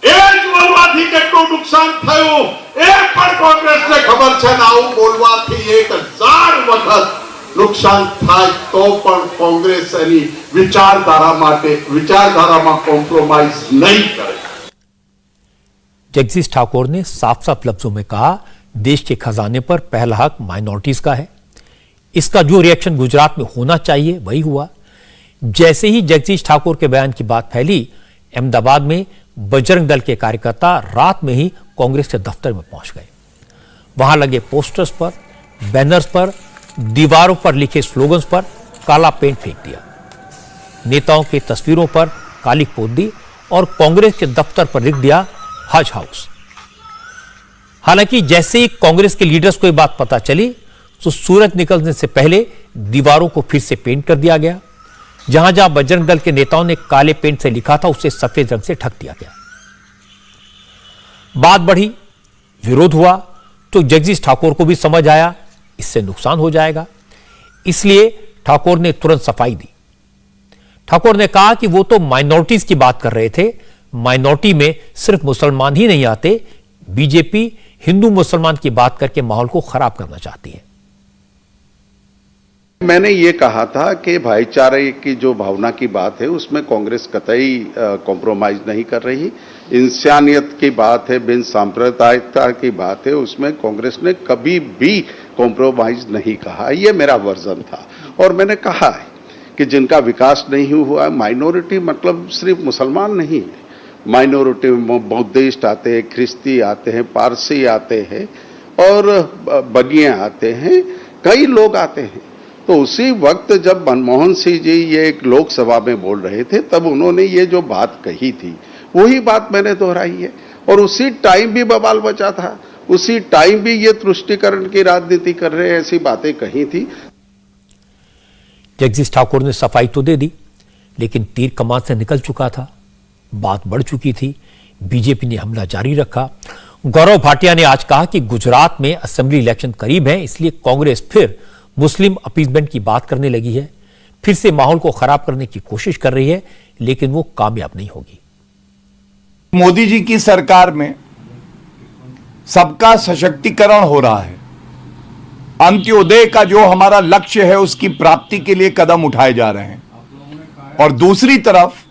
એ જ બોલવાથી કેટલું નુકસાન થયું એ પણ કોંગ્રેસને ખબર છે ને આવું બોલવાથી 1000 વખત નુકસાન થાય તો પણ કોંગ્રેસ એની વિચારધારામાં કોમ્પ્રોમાઇઝ નહીં કરે। जगदीश ठाकुर ने साफ साफ लफ्जों में कहा देश के खजाने पर पहला हक माइनॉरिटीज का है। इसका जो रिएक्शन गुजरात में होना चाहिए वही हुआ। जैसे ही जगदीश ठाकुर के बयान की बात फैली, अहमदाबाद में बजरंग दल के कार्यकर्ता रात में ही कांग्रेस के दफ्तर में पहुंच गए। वहां लगे पोस्टर्स पर, बैनर्स पर, दीवारों पर लिखे स्लोगन्स पर काला पेंट फेंक दिया। नेताओं की तस्वीरों पर कालिक पोत दी और कांग्रेस के दफ्तर पर लिख दिया हज हाउस। हालांकि जैसे ही कांग्रेस के लीडर्स को यह बात पता चली तो सूरज निकलने से पहले दीवारों को फिर से पेंट कर दिया गया। जहां जहां बजरंग दल के नेताओं ने काले पेंट से लिखा था उसे सफेद रंग से ढक दिया गया। बात बढ़ी, विरोध हुआ तो जगदीश ठाकुर को भी समझ आया इससे नुकसान हो जाएगा, इसलिए ठाकुर ने तुरंत सफाई दी। ठाकुर ने कहा कि वो तो माइनॉरिटीज की बात कर रहे थे, माइनॉरिटी में सिर्फ मुसलमान ही नहीं आते, बीजेपी हिंदू मुसलमान की बात करके माहौल को खराब करना चाहती है। मैंने ये कहा था कि भाईचारे की जो भावना की बात है उसमें कांग्रेस कतई कॉम्प्रोमाइज नहीं कर रही। इंसानियत की बात है, बिन सांप्रदायिकता की बात है, उसमें कांग्रेस ने कभी भी कॉम्प्रोमाइज नहीं कहा। ये मेरा वर्जन था और मैंने कहा है कि जिनका विकास नहीं हुआ, माइनॉरिटी मतलब सिर्फ मुसलमान नहीं है, माइनॉरिटी में बौद्धिस्ट आते हैं, ख्रिस्ती आते हैं, पारसी आते हैं और बनिए आते हैं, कई लोग आते हैं। तो उसी वक्त जब मनमोहन सिंह जी ये एक लोकसभा में बोल रहे थे तब उन्होंने ये जो बात कही थी वही बात मैंने दोहराई है और उसी टाइम भी बवाल बचा था, उसी टाइम भी ये तुष्टीकरण की राजनीति कर रहे हैं ऐसी बातें कही थी। जगदीश ठाकुर ने सफाई तो दे दी लेकिन तीर कमान से निकल चुका था, बात बढ़ चुकी थी, बीजेपी ने हमला जारी रखा। गौरव भाटिया ने आज कहा कि गुजरात में असेंबली इलेक्शन करीब है, इसलिए कांग्रेस फिर मुस्लिम अपीसमेंट की बात करने लगी है, फिर से माहौल को खराब करने की कोशिश कर रही है, लेकिन वो कामयाब नहीं होगी। मोदी जी की सरकार में सबका सशक्तिकरण हो रहा है, अंत्योदय का जो हमारा लक्ष्य है उसकी प्राप्ति के लिए कदम उठाए जा रहे हैं। और दूसरी तरफ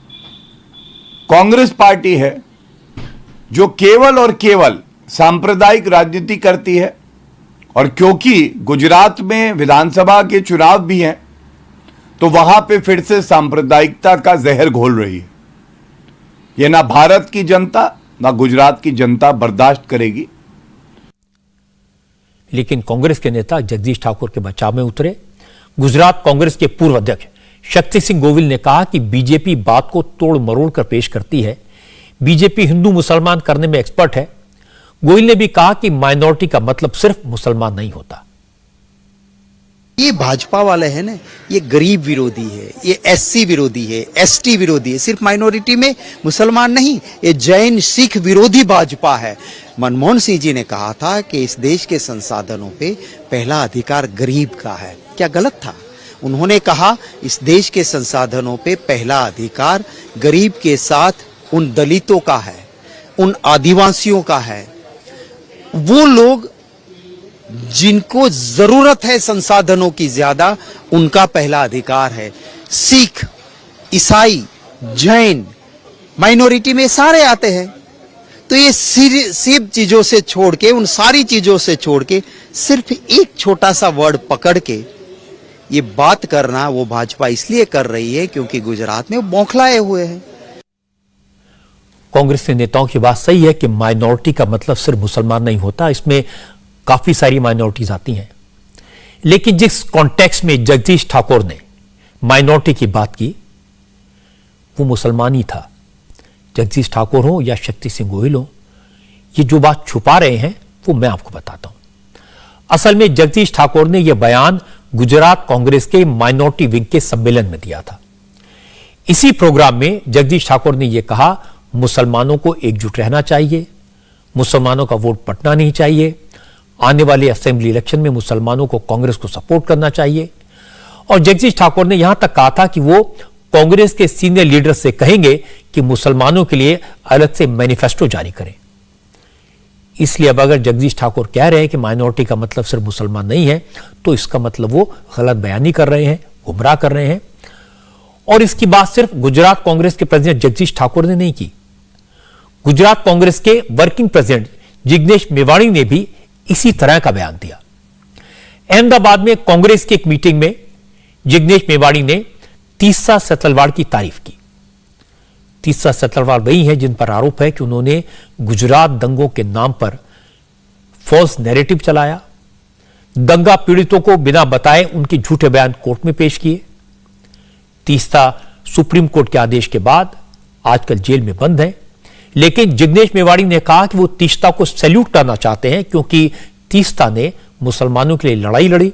कांग्रेस पार्टी है जो केवल और केवल सांप्रदायिक राजनीति करती है और क्योंकि गुजरात में विधानसभा के चुनाव भी हैं तो वहां पे फिर से सांप्रदायिकता का जहर घोल रही है। यह ना भारत की जनता ना गुजरात की जनता बर्दाश्त करेगी। लेकिन कांग्रेस के नेता जगदीश ठाकुर के बचाव में उतरे। गुजरात कांग्रेस के पूर्व अध्यक्ष शक्ति सिंह गोविल ने कहा कि बीजेपी बात को तोड़ मरोड़ कर पेश करती है, बीजेपी हिंदू मुसलमान करने में एक्सपर्ट है। गोयल ने भी कहा कि माइनॉरिटी का मतलब सिर्फ मुसलमान नहीं होता। ये भाजपा वाले हैं ना, ये गरीब विरोधी है, ये एससी विरोधी है, एसटी विरोधी है, सिर्फ माइनॉरिटी में मुसलमान नहीं, ये जैन सिख विरोधी भाजपा है। मनमोहन सिंह जी ने कहा था कि इस देश के संसाधनों पे पहला अधिकार गरीब का है, क्या गलत था? उन्होंने कहा इस देश के संसाधनों पे पहला अधिकार गरीब के साथ उन दलितों का है, उन आदिवासियों का है, वो लोग जिनको जरूरत है संसाधनों की ज्यादा, उनका पहला अधिकार है। सिख, ईसाई, जैन माइनॉरिटी में सारे आते हैं। तो ये सिर्फ चीजों से छोड़ के, उन सारी चीजों से छोड़ के सिर्फ एक छोटा सा वर्ड पकड़ के ये बात करना वो भाजपा इसलिए कर रही है क्योंकि गुजरात में बौखलाए हुए हैं। कांग्रेस के नेताओं की बात सही है कि माइनॉरिटी का मतलब सिर्फ मुसलमान नहीं होता, इसमें काफी सारी माइनॉरिटीज आती हैं। लेकिन जिस कॉन्टेक्स्ट में जगदीश ठाकुर ने माइनॉरिटी की बात की वो मुसलमान ही था। जगदीश ठाकुर हो या शक्ति सिंह गोहिल हो, ये जो बात छुपा रहे हैं वो मैं आपको बताता हूं। असल में जगदीश ठाकुर ने यह बयान गुजरात कांग्रेस के माइनॉरिटी विंग के सम्मेलन में दिया था। इसी प्रोग्राम में जगदीश ठाकुर ने यह कहा मुसलमानों को एकजुट रहना चाहिए, मुसलमानों का वोट पटना नहीं चाहिए, आने वाले असेंबली इलेक्शन में मुसलमानों को कांग्रेस को सपोर्ट करना चाहिए। और जगदीश ठाकुर ने यहां तक कहा था कि वो कांग्रेस के सीनियर लीडर से कहेंगे कि मुसलमानों के लिए अलग से मैनिफेस्टो जारी करें। इसलिए अब अगर जगदीश ठाकुर कह रहे हैं कि माइनॉरिटी का मतलब सिर्फ मुसलमान नहीं है, तो इसका मतलब वो गलत बयानी कर रहे हैं, गुमराह कर रहे हैं। और इसकी बात सिर्फ गुजरात कांग्रेस के प्रेसिडेंट जगदीश ठाकुर ने नहीं की, गुजरात कांग्रेस के वर्किंग प्रेसिडेंट जिग्नेश मेवाणी ने भी इसी तरह का बयान दिया। अहमदाबाद में कांग्रेस की एक मीटिंग में जिग्नेश मेवाणी ने तीसरा सेतलवाड़ की तारीफ की। तीसरा सेतलवाड़ वही है जिन पर आरोप है कि उन्होंने गुजरात दंगों के नाम पर फॉल्स नैरेटिव चलाया, दंगा पीड़ितों को बिना बताए उनके झूठे बयान कोर्ट में पेश किए। तीस्ता सुप्रीम कोर्ट के आदेश के बाद आजकल जेल में बंद है, लेकिन जिग्नेश मेवाड़ी ने कहा कि वो तीस्ता को सैल्यूट करना चाहते हैं क्योंकि तीस्ता ने मुसलमानों के लिए लड़ाई लड़ी।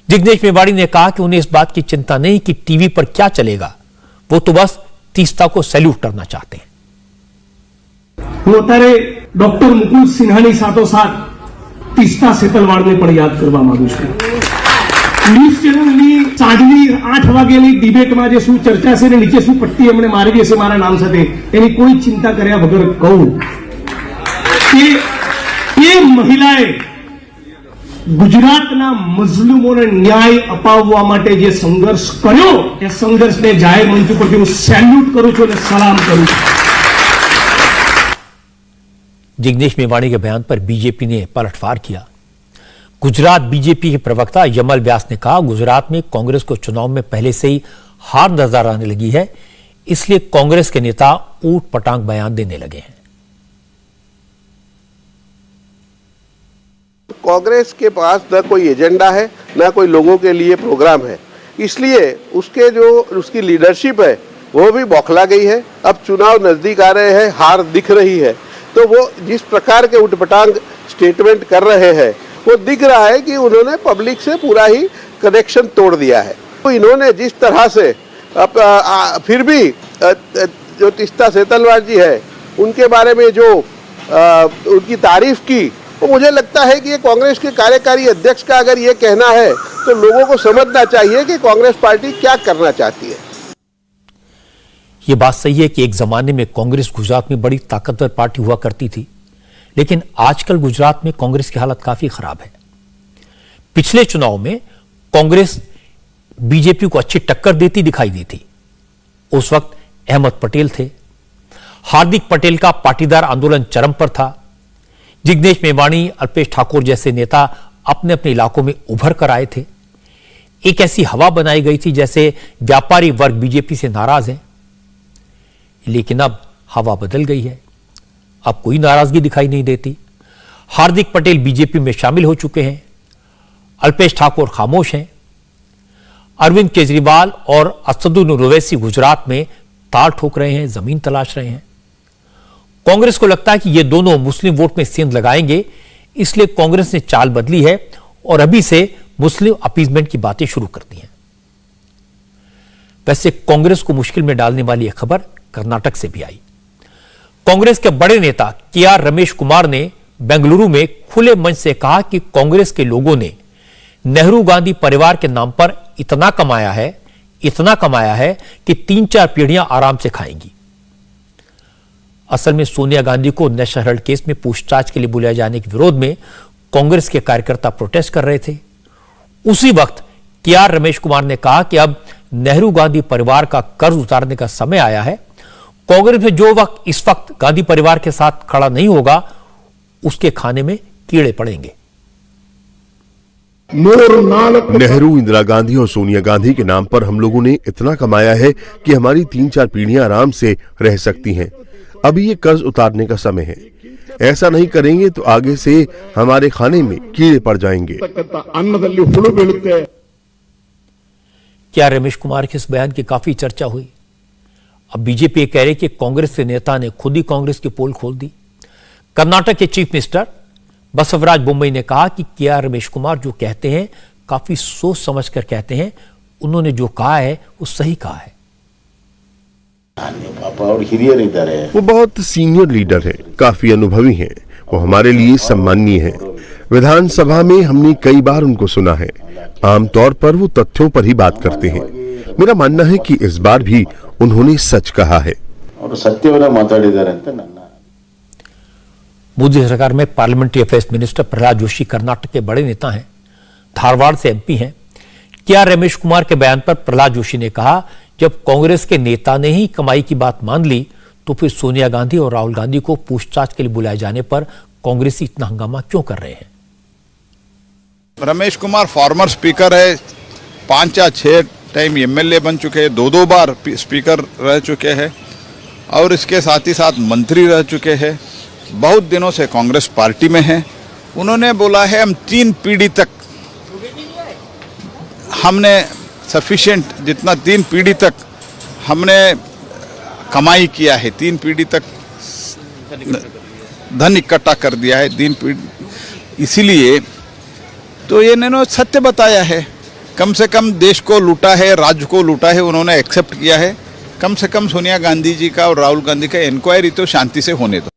जिग्नेश मेवाड़ी ने कहा कि उन्हें इस बात की चिंता नहीं कि टीवी पर क्या चलेगा, वो तो बस तीस्ता को सैल्यूट करना चाहते हैं। હું અત્યારે ડોક્ટર મુકુલ સિન્હાની સાથોસાથ તીસ્તા સેતલવાડને પણ યાદ કરવા માંગુ છું। ન્યૂઝ ચેનલની સાંજની 8 વાગ્યાની ડિબેટમાં જે શું ચર્ચા છે ને નીચે શું પટ્ટી એમણે મારેલી હશે મારા નામ સાથે, એની કોઈ ચિંતા કર્યા વગર કહું કે એ મહિલાએ ગુજરાતના મઝલૂમોને ન્યાય અપાવવા માટે જે સંઘર્ષ કર્યો, એ સંઘર્ષને જાહેર મંચ ઉપરથી હું સેલ્યુટ કરું છું અને સલામ કરું છું। जिग्नेश मेवाड़ी के बयान पर बीजेपी ने पलटवार किया। गुजरात बीजेपी के प्रवक्ता यमल व्यास ने कहा, गुजरात में कांग्रेस को चुनाव में पहले से ही हार नजर आने लगी है, इसलिए कांग्रेस के नेता ऊट पटांग बयान देने लगे हैं। कांग्रेस के पास न कोई एजेंडा है, न कोई लोगों के लिए प्रोग्राम है, इसलिए उसकी लीडरशिप है वो भी बौखला गई है। अब चुनाव नजदीक आ रहे हैं, हार दिख रही है, तो वो जिस प्रकार के उटपटांग स्टेटमेंट कर रहे हैं वो दिख रहा है कि उन्होंने पब्लिक से पूरा ही कनेक्शन तोड़ दिया है। तो इन्होंने जिस तरह से फिर भी जो तीस्ता सेतलवाड़ जी है उनके बारे में जो उनकी तारीफ की, वो मुझे लगता है कि ये कांग्रेस के कार्यकारी अध्यक्ष का अगर ये कहना है तो लोगों को समझना चाहिए कि कांग्रेस पार्टी क्या करना चाहती है। यह बात सही है कि एक जमाने में कांग्रेस गुजरात में बड़ी ताकतवर पार्टी हुआ करती थी, लेकिन आजकल गुजरात में कांग्रेस की हालत काफी खराब है। पिछले चुनाव में कांग्रेस बीजेपी को अच्छी टक्कर देती दिखाई दी थी। उस वक्त अहमद पटेल थे, हार्दिक पटेल का पाटीदार आंदोलन चरम पर था, जिग्नेश मेवाड़ी, अल्पेश ठाकुर जैसे नेता अपने अपने इलाकों में उभर कर आए थे। एक ऐसी हवा बनाई गई थी जैसे व्यापारी वर्ग बीजेपी से नाराज है, लेकिन अब हवा बदल गई है। अब कोई नाराजगी दिखाई नहीं देती। हार्दिक पटेल बीजेपी में शामिल हो चुके हैं, अल्पेश ठाकुर खामोश हैं, अरविंद केजरीवाल और असदुद्दीन ओवैसी गुजरात में ताल ठोक रहे हैं, जमीन तलाश रहे हैं। कांग्रेस को लगता है कि ये दोनों मुस्लिम वोट में सेंध लगाएंगे, इसलिए कांग्रेस ने चाल बदली है और अभी से मुस्लिम अपीजमेंट की बातें शुरू कर दी हैं। वैसे कांग्रेस को मुश्किल में डालने वाली यह खबर कर्नाटक से भी आई। कांग्रेस के बड़े नेता के.आर. रमेश कुमार ने बेंगलुरु में खुले मंच से कहा कि कांग्रेस के लोगों ने नेहरू गांधी परिवार के नाम पर इतना कमाया है कि 3-4 पीढ़ियां आराम से खाएंगी। असल में सोनिया गांधी को नेशनल हेराल्ड केस में पूछताछ के लिए बुलाए जाने के विरोध में कांग्रेस के कार्यकर्ता प्रोटेस्ट कर रहे थे। उसी वक्त के.आर. रमेश कुमार ने कहा कि अब नेहरू गांधी परिवार का कर्ज उतारने का समय आया है। कांग्रेस में जो इस वक्त गांधी परिवार के साथ खड़ा नहीं होगा, उसके खाने में कीड़े पड़ेंगे। नेहरू, इंदिरा गांधी और सोनिया गांधी के नाम पर हम लोगों ने इतना कमाया है कि हमारी 3-4 पीढ़ियां आराम से रह सकती हैं। अभी ये कर्ज उतारने का समय है। ऐसा नहीं करेंगे तो आगे से हमारे खाने में कीड़े पड़ जाएंगे। क्या रमेश कुमार के इस बयान की काफी चर्चा हुई। अब बीजेपी कह रही कि कांग्रेस के नेता ने खुद ही कांग्रेस की पोल खोल दी। कर्नाटक के चीफ मिनिस्टर बसवराज बोम्मई ने कहा कि के.आर. रमेश कुमार जो कहते हैं काफी सोच समझकर कहते हैं, उन्होंने जो कहा है वो सही कहा है। वो बहुत सीनियर लीडर है, काफी अनुभवी हैं, वो हमारे लिए सम्माननीय है। विधानसभा में हमने कई बार उनको सुना है। आमतौर पर वो तथ्यों पर ही बात करते हैं। मेरा मानना है कि इस बार भी उन्होंने सच कहा है। मोदी सरकार में parliamentary affairs minister Prahlad Joshi Karnataka के बड़े नेता हैं, धारवाड़ से एमपी हैं। के.आर. रमेश कुमार के बयान पर प्रहलाद जोशी ने कहा, जब कांग्रेस के नेता ने ही कमाई की बात मान ली तो फिर सोनिया गांधी और राहुल गांधी को पूछताछ के लिए बुलाए जाने पर कांग्रेसी इतना हंगामा क्यों कर रहे हैं। रमेश कुमार फॉर्मर स्पीकर है, 5 या 6 टाइम एमएलए बन चुके हैं, 2 बार स्पीकर रह चुके हैं और इसके साथ ही साथ मंत्री रह चुके हैं। बहुत दिनों से कांग्रेस पार्टी में है उन्होंने बोला है हम 3 पीढ़ी तक हमने सफिशिएंट जितना 3 पीढ़ी तक हमने कमाई किया है, 3 पीढ़ी तक धन इकट्ठा कर दिया है, 3 पीढ़ी, इसीलिए तो ये इन्होंने सत्य बताया है। कम से कम देश को लूटा है, राज्य को लूटा है, उन्होंने एक्सेप्ट किया है। कम से कम सोनिया गांधी जी का और राहुल गांधी का इंक्वायरी तो शांति से होने दो।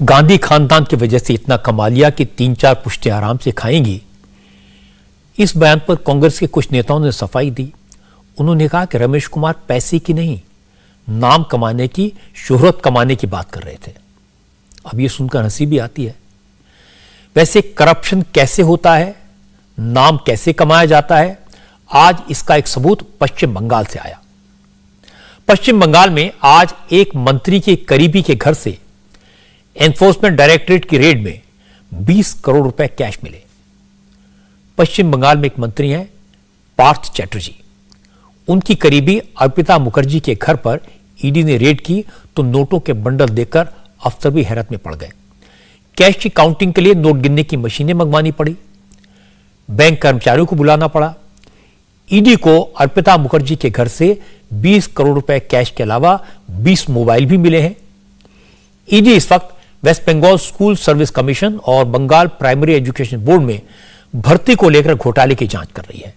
गांधी खानदान की वजह से इतना कमा लिया कि 3-4 पुश्तें आराम से खाएंगी। इस बयान पर कांग्रेस के कुछ नेताओं ने सफाई दी। उन्होंने कहा कि रमेश कुमार पैसे की नहीं, नाम कमाने की, शोहरत कमाने की बात कर रहे थे। अब ये सुनकर हंसी भी आती है। वैसे करप्शन कैसे होता है, नाम कैसे कमाया जाता है, आज इसका एक सबूत पश्चिम बंगाल से आया। पश्चिम बंगाल में आज एक मंत्री के करीबी के घर से एनफोर्समेंट डायरेक्टरेट की रेड में 20 करोड़ रुपए कैश मिले। पश्चिम बंगाल में एक मंत्री हैं पार्थ चैटर्जी। उनकी करीबी अर्पिता मुखर्जी के घर पर ईडी ने रेड की तो नोटों के बंडल देखकर अफसर भी हैरत में पड़ गए। कैश की काउंटिंग के लिए नोट गिनने की मशीनें मंगवानी पड़ी, बैंक कर्मचारियों को बुलाना पड़ा। ईडी को अर्पिता मुखर्जी के घर से 20 करोड़ रुपए कैश के अलावा 20 मोबाइल भी मिले हैं। ईडी इस वक्त West Bengal school service commission और बंगाल प्राइमरी एजुकेशन बोर्ड में भर्ती को लेकर घोटाले की जांच कर रही है।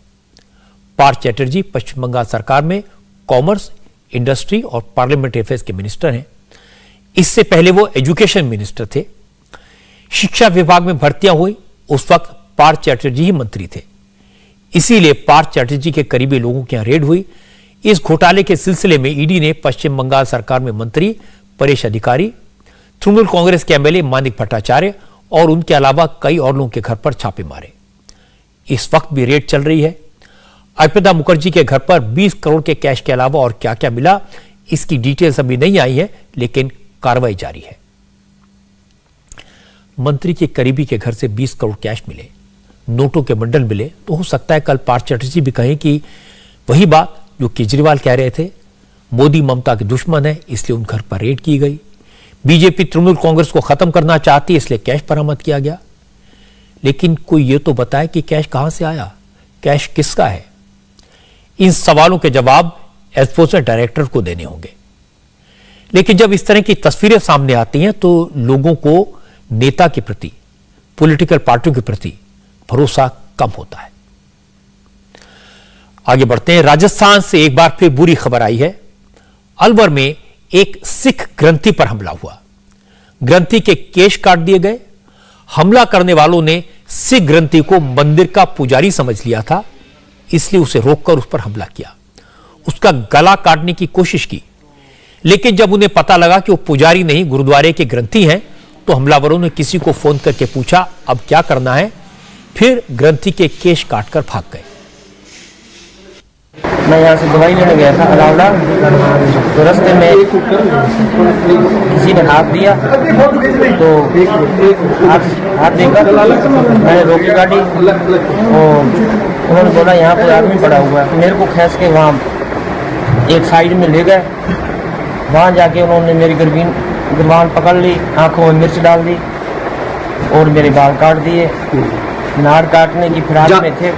पार्थ चैटर्जी पश्चिम बंगाल सरकार में कॉमर्स, इंडस्ट्री और पार्लियामेंट्री अफेयर्स के मिनिस्टर हैं। इससे पहले वो एजुकेशन मिनिस्टर थे। शिक्षा विभाग में भर्तियां हुई उस वक्त पार्थ चैटर्जी ही मंत्री थे। इसीलिए पार्थ चैटर्जी के करीबी लोगों की यहां रेड हुई। इस घोटाले के सिलसिले में ईडी ने पश्चिम बंगाल सरकार में मंत्री परेश अधिकारी, तृणमूल कांग्रेस के एमएलए मानिक भट्टाचार्य और उनके अलावा कई और लोगों के घर पर छापे मारे। इस वक्त भी रेड चल रही है। अर्पिता मुखर्जी के घर पर 20 करोड़ के कैश के अलावा और क्या क्या मिला, इसकी डिटेल्स अभी नहीं आई है, लेकिन कार्रवाई जारी है। मंत्री के करीबी के घर से 20 करोड़ कैश मिले, नोटों के बंडल मिले, तो हो सकता है कल पार्थ चैटर्जी भी कहें कि वही बात जो केजरीवाल कह रहे थे, मोदी ममता के दुश्मन है इसलिए उन घर पर रेड की गई, बीजेपी तृणमूल कांग्रेस को खत्म करना चाहती है इसलिए कैश बरामद किया गया। लेकिन कोई ये तो बताए कि कैश कहां से आया, कैश किसका है? इन सवालों के जवाब एनफोर्समेंट डायरेक्टर को देने होंगे। लेकिन जब इस तरह की तस्वीरें सामने आती हैं तो लोगों को नेता के प्रति, पॉलिटिकल पार्टियों के प्रति भरोसा कम होता है। आगे बढ़ते हैं। राजस्थान से एक बार फिर बुरी खबर आई है। अलवर में एक सिख ग्रंथी पर हमला हुआ। ग्रंथी के केश काट दिए गए। हमला करने वालों ने सिख ग्रंथी को मंदिर का पुजारी समझ लिया था, इसलिए उसे रोककर उस पर हमला किया। उसका गला काटने की कोशिश की, लेकिन जब उन्हें पता लगा कि वो पुजारी नहीं गुरुद्वारे के ग्रंथी हैं, तो हमलावरों ने किसी को फोन करके पूछा अब क्या करना है। फिर ग्रंथी के केश काटकर भाग गए। मैं यहाँ से दवाई लेने गया था अलावड़ा, तो रास्ते में किसी ने हाथ दिया, तो हाथ देकर मैंने रोकी गाड़ी और उन्होंने बोला यहाँ पर आदमी पड़ा हुआ है। मेरे को खींच के वहाँ एक साइड में ले गए। वहाँ जाके उन्होंने मेरी गिरबान पकड़ ली, आंखों में मिर्च डाल दी और मेरे बाल काट दिए। नाड़ काटने की फिराक में थे,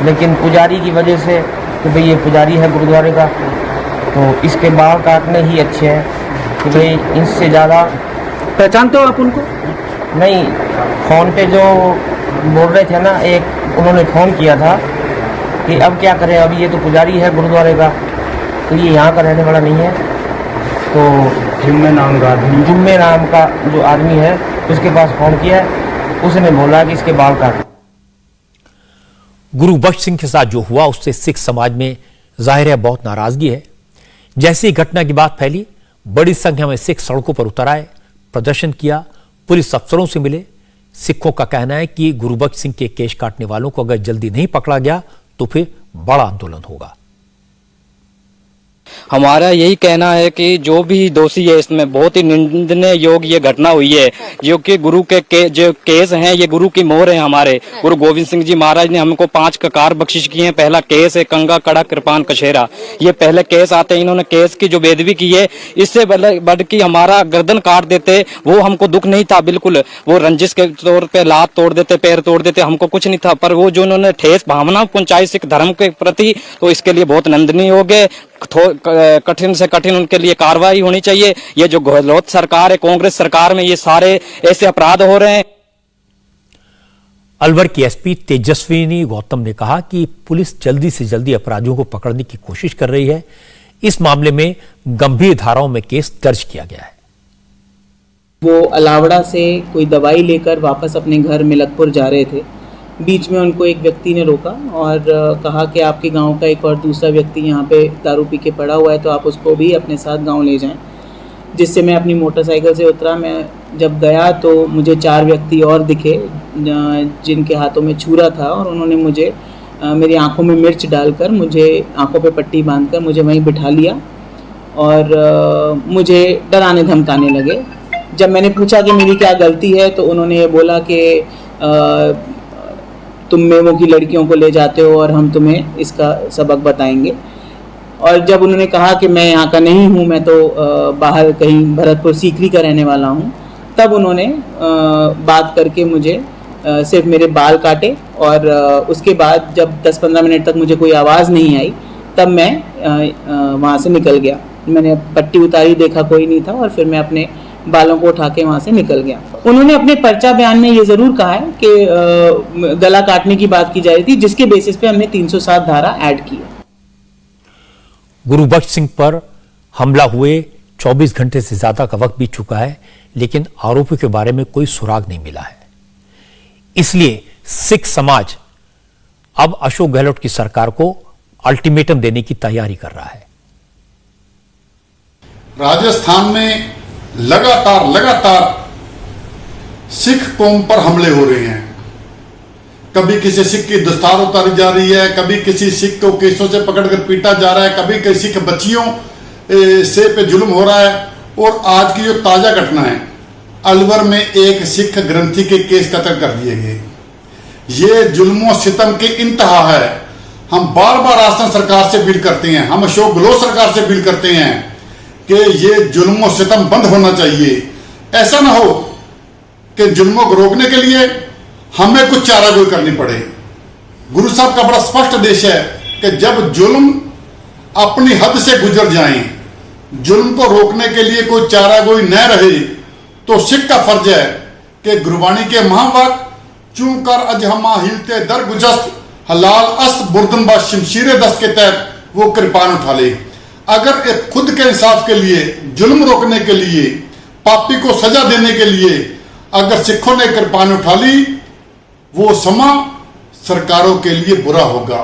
लेकिन पुजारी की वजह से कि भाई ये पुजारी है गुरुद्वारे का, तो इसके बाल काटने ही अच्छे हैं कि भाई इनसे ज़्यादा। पहचानते हो आप उनको? नहीं, फ़ोन पे जो बोल रहे थे ना, एक उन्होंने फ़ोन किया था कि अब क्या करें, अब ये तो पुजारी है गुरुद्वारे का, तो ये यहाँ का रहने वाला नहीं है। तो जुम्मे नाम का जो आदमी है उसके पास फ़ोन किया है, उसने बोला कि इसके बाल काट। गुरु बख्श सिंह के साथ जो हुआ उससे सिख समाज में जाहिर है बहुत नाराजगी है। जैसी घटना की बात फैली, बड़ी संख्या में सिख सड़कों पर उतर आए, प्रदर्शन किया, पुलिस अफसरों से मिले। सिखों का कहना है कि गुरु बख्श सिंह के केश काटने वालों को अगर जल्दी नहीं पकड़ा गया तो फिर बड़ा आंदोलन होगा। हमारा यही कहना है कि जो भी दोषी है इसमें बहुत ही निंदनीय योग्य ये घटना हुई है, जो कि गुरु के जो केस हैं ये गुरु की मोहर है। हमारे गुरु गोविंद सिंह जी महाराज ने हमको 5 ककार बख्शिश किए हैं। पहला केस है कंगा कड़ा कृपान कछेरा, ये पहले केस आते हैं। इन्होंने केस की जो बेदबी की है, इससे बढ़ की हमारा गर्दन काट देते, वो हमको दुख नहीं था बिल्कुल। वो रंजिश के तौर पे लात तोड़ देते, पैर तोड़ देते, हमको कुछ नहीं था। पर वो जो उन्होंने ठेस भावना पहुंचाई सिख धर्म के प्रति, तो इसके लिए बहुत निंदनीय योग्य, कठिन से कठिन उनके लिए कार्रवाई होनी चाहिए। ये जो गहलोत सरकार है, कांग्रेस सरकार में ये सारे ऐसे अपराध हो रहे हैं। अलवर की एसपी तेजस्विनी गौतम ने कहा कि पुलिस जल्दी से जल्दी अपराधियों को पकड़ने की कोशिश कर रही है। इस मामले में गंभीर धाराओं में केस दर्ज किया गया है। वो अलावड़ा से कोई दवाई लेकर वापस अपने घर मिलकपुर जा रहे थे। बीच में उनको एक व्यक्ति ने रोका और कहा कि आपके गांव का एक और दूसरा व्यक्ति यहाँ पे दारू पी के पड़ा हुआ है, तो आप उसको भी अपने साथ गांव ले जाएं। जिससे मैं अपनी मोटरसाइकिल से उतरा। मैं जब गया तो मुझे 4 व्यक्ति और दिखे जिनके हाथों में छुरा था, और उन्होंने मुझे मेरी आंखों में मिर्च डालकर, मुझे आंखों पे पट्टी बांधकर मुझे वहीं बिठा लिया और मुझे डराने धमकाने लगे। जब मैंने पूछा कि मेरी क्या गलती है, तो उन्होंने ये बोला कि तुम मेमो की लड़कियों को ले जाते हो और हम तुम्हें इसका सबक बताएंगे। और जब उन्होंने कहा कि मैं यहाँ का नहीं हूँ, मैं तो बाहर कहीं भरतपुर सीकरी का रहने वाला हूँ, तब उन्होंने बात करके मुझे सिर्फ मेरे बाल काटे। और उसके बाद जब 10-15 मिनट तक मुझे कोई आवाज़ नहीं आई, तब मैं वहाँ से निकल गया। मैंने पट्टी उतारी, देखा कोई नहीं था, और फिर मैं अपने बालों को उठा के वहाँ से निकल गया। उन्होंने अपने पर्चा बयान में ये ज़रूर कहा है कि गला काटने की बात की जा रही थी, जिसके बेसिस पे हमने 307 धारा ऐड की है। गुरुबख्श सिंह पर हमला हुए 24 घंटे से ज्यादा का वक्त बीत चुका है, लेकिन आरोपी के बारे में कोई सुराग नहीं मिला है। इसलिए सिख समाज अब अशोक गहलोत की सरकार को अल्टीमेटम देने की तैयारी कर रहा है। राजस्थान में लगातार सिख कौम पर हमले हो रहे हैं। कभी किसी सिख की दस्तार उतारी जा रही है, कभी किसी सिख को केसों से पकड़कर पीटा जा रहा है, कभी किसी सिख बच्चियों से पे जुल्म हो रहा है। और आज की जो ताजा घटना है, अलवर में एक सिख ग्रंथी के केस कत्ल कर दिए गए। ये जुल्मों सितम की इंतहा है। हम बार बार राजस्थान सरकार से अपील करते हैं, हम अशोक गहलोत सरकार से अपील करते हैं कि ये जुल्मों सितम बंद होना चाहिए। ऐसा ना हो कि जुल्मों को रोकने के लिए हमें कुछ चारागोई करनी पड़े। गुरु साहब का बड़ा स्पष्ट आदेश है कि जब जुल्म अपनी हद से गुजर जाएं, जुल्म को रोकने के लिए कोई चारागोई न रहे, तो सिख का फर्ज है कि गुरबाणी के महावाक चूं कर अजहमा हिलते दर गुजस्त हलाल अस्त बुर्दन बा शमशीर दस्त के तहत वो कृपान उठा ले। अगर एक खुद के इंसाफ के लिए, जुल्म रोकने के लिए, पापी को सजा देने के लिए अगर सिखों ने कृपान उठा ली, वो समा सरकारों के लिए बुरा होगा।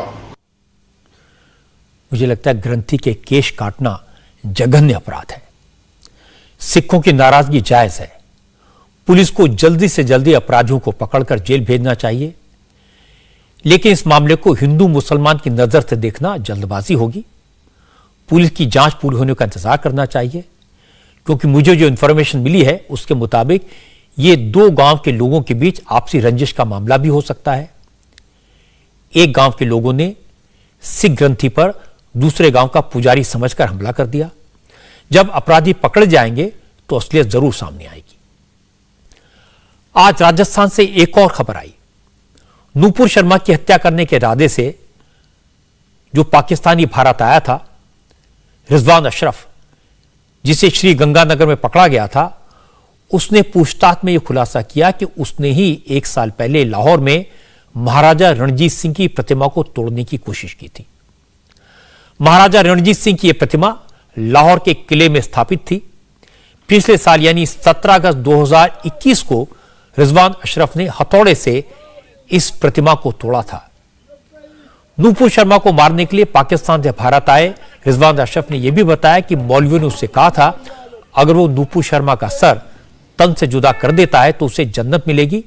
मुझे लगता है ग्रंथी के केश काटना जघन्य अपराध है। सिखों की नाराजगी जायज है। पुलिस को जल्दी से जल्दी अपराधियों को पकड़कर जेल भेजना चाहिए, लेकिन इस मामले को हिंदू मुसलमान की नजर से देखना जल्दबाजी होगी। पुलिस की जांच पूरी होने का इंतजार करना चाहिए, क्योंकि मुझे जो इंफॉर्मेशन मिली है उसके मुताबिक ये 2 गांव के लोगों के बीच आपसी रंजिश का मामला भी हो सकता है। एक गांव के लोगों ने सिख ग्रंथी पर दूसरे गांव का पुजारी समझकर हमला कर दिया। जब अपराधी पकड़ जाएंगे तो असलियत जरूर सामने आएगी। आज राजस्थान से एक और खबर आई। नूपुर शर्मा की हत्या करने के इरादे से जो पाकिस्तानी भारत आया था, रिजवान अशरफ, जिसे श्री गंगानगर में पकड़ा गया था, उसने पूछताछ में यह खुलासा किया कि उसने ही 1 साल पहले लाहौर में महाराजा रणजीत सिंह की प्रतिमा को तोड़ने की कोशिश की थी। महाराजा रणजीत सिंह की यह प्रतिमा लाहौर के किले में स्थापित थी। पिछले साल यानी 17 अगस्त 2021 को रिजवान अशरफ ने हथौड़े से इस प्रतिमा को तोड़ा था। नूपुर शर्मा को मारने के लिए पाकिस्तान से भारत आए रिजवान अशरफ ने यह भी बताया कि मौलवियों ने उससे कहा था अगर वो नूपुर शर्मा का सर तन से जुदा कर देता है तो उसे जन्नत मिलेगी।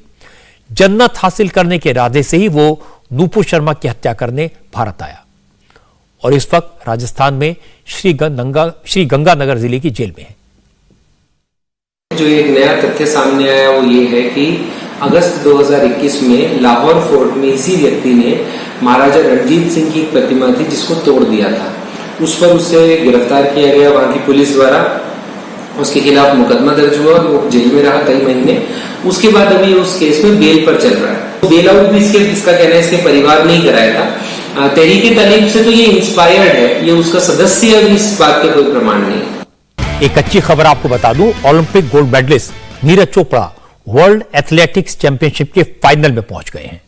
जन्नत हासिल करने के इरादे से ही वो नूपुर शर्मा की हत्या करने भारत आया। और इस वक्त राजस्थान में श्री गंगानगर जिले की जेल में है। जो एक नया तथ्य सामने आया वो ये है कि अगस्त 2021 में लाहौर फोर्ट में इसी व्यक्ति ने महाराजा रणजीत सिंह की एक प्रतिमा थी जिसको तोड़ दिया था, उस पर उससे गिरफ्तार किया गया वहां की पुलिस द्वारा। उसके खिलाफ मुकदमा दर्ज हुआ, वो जेल में रहा कई महीने। उसके बाद अभी उस केस में बेल पर चल रहा है। बेल आउट भी इसका कहना है इसके परिवार ने ही कराया था। तहरीक तालिब से तो ये इंस्पायर्ड है, ये उसका सदस्य है, इस बात के कोई प्रमाण नहीं है। एक अच्छी खबर आपको बता दूं, Olympic gold medalist Neeraj Chopra world athletics championship के फाइनल में पहुंच गए हैं।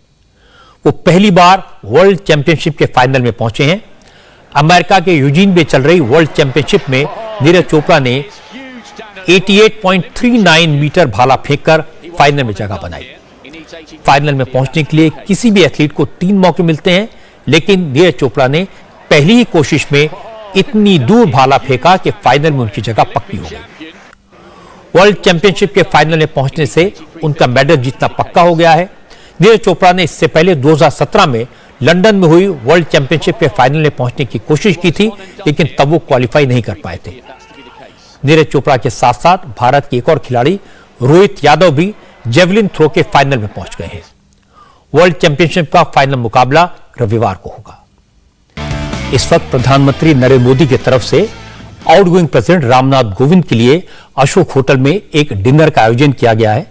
वो पहली बार वर्ल्ड चैंपियनशिप के फाइनल में पहुंचे हैं। अमेरिका के यूजीन में चल रही वर्ल्ड चैंपियनशिप में नीरज चोपड़ा ने 88.39 मीटर भाला फेंककर फाइनल में जगह बनाई। फाइनल में पहुंचने के लिए किसी भी एथलीट को 3 मौके मिलते हैं, लेकिन नीरज चोपड़ा ने पहली ही कोशिश में इतनी दूर भाला फेंका कि फाइनल में उनकी जगह पक्की हो गई। वर्ल्ड चैंपियनशिप के फाइनल में पहुंचने से उनका मेडल जीतना पक्का हो गया है। नीरज चोपड़ा ने इससे पहले 2017 में लंदन में हुई वर्ल्ड चैंपियनशिप के फाइनल में पहुंचने की कोशिश की थी, लेकिन तब वो क्वालिफाई नहीं कर पाए थे। नीरज चोपड़ा के साथ साथ भारत के एक और खिलाड़ी रोहित यादव भी जेवलिन थ्रो के फाइनल में पहुंच गए हैं। वर्ल्ड चैंपियनशिप का फाइनल मुकाबला रविवार को होगा। इस वक्त प्रधानमंत्री नरेंद्र मोदी की तरफ से आउटगोइंग प्रेसिडेंट रामनाथ कोविंद के लिए अशोक होटल में एक डिनर का आयोजन किया गया है।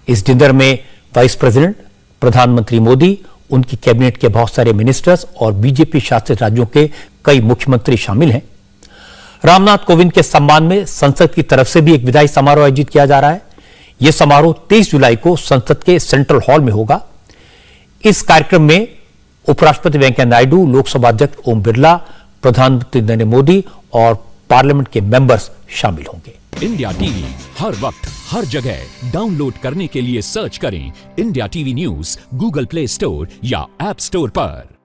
इस डिनर में वाइस प्रेसिडेंट, प्रधानमंत्री मोदी, उनकी कैबिनेट के बहुत सारे मिनिस्टर्स और बीजेपी शासित राज्यों के कई मुख्यमंत्री शामिल हैं। रामनाथ कोविंद के सम्मान में संसद की तरफ से भी एक विदाई समारोह आयोजित किया जा रहा है। यह समारोह 23 जुलाई को संसद के सेंट्रल हॉल में होगा। इस कार्यक्रम में उपराष्ट्रपति वेंकैया नायडू, लोकसभा अध्यक्ष ओम बिरला, प्रधानमंत्री नरेंद्र मोदी और पार्लियामेंट के मेंबर्स शामिल होंगे। इंडिया टीवी हर वक्त हर जगह डाउनलोड करने के लिए सर्च करें India TV news Google play store या ऐप स्टोर पर।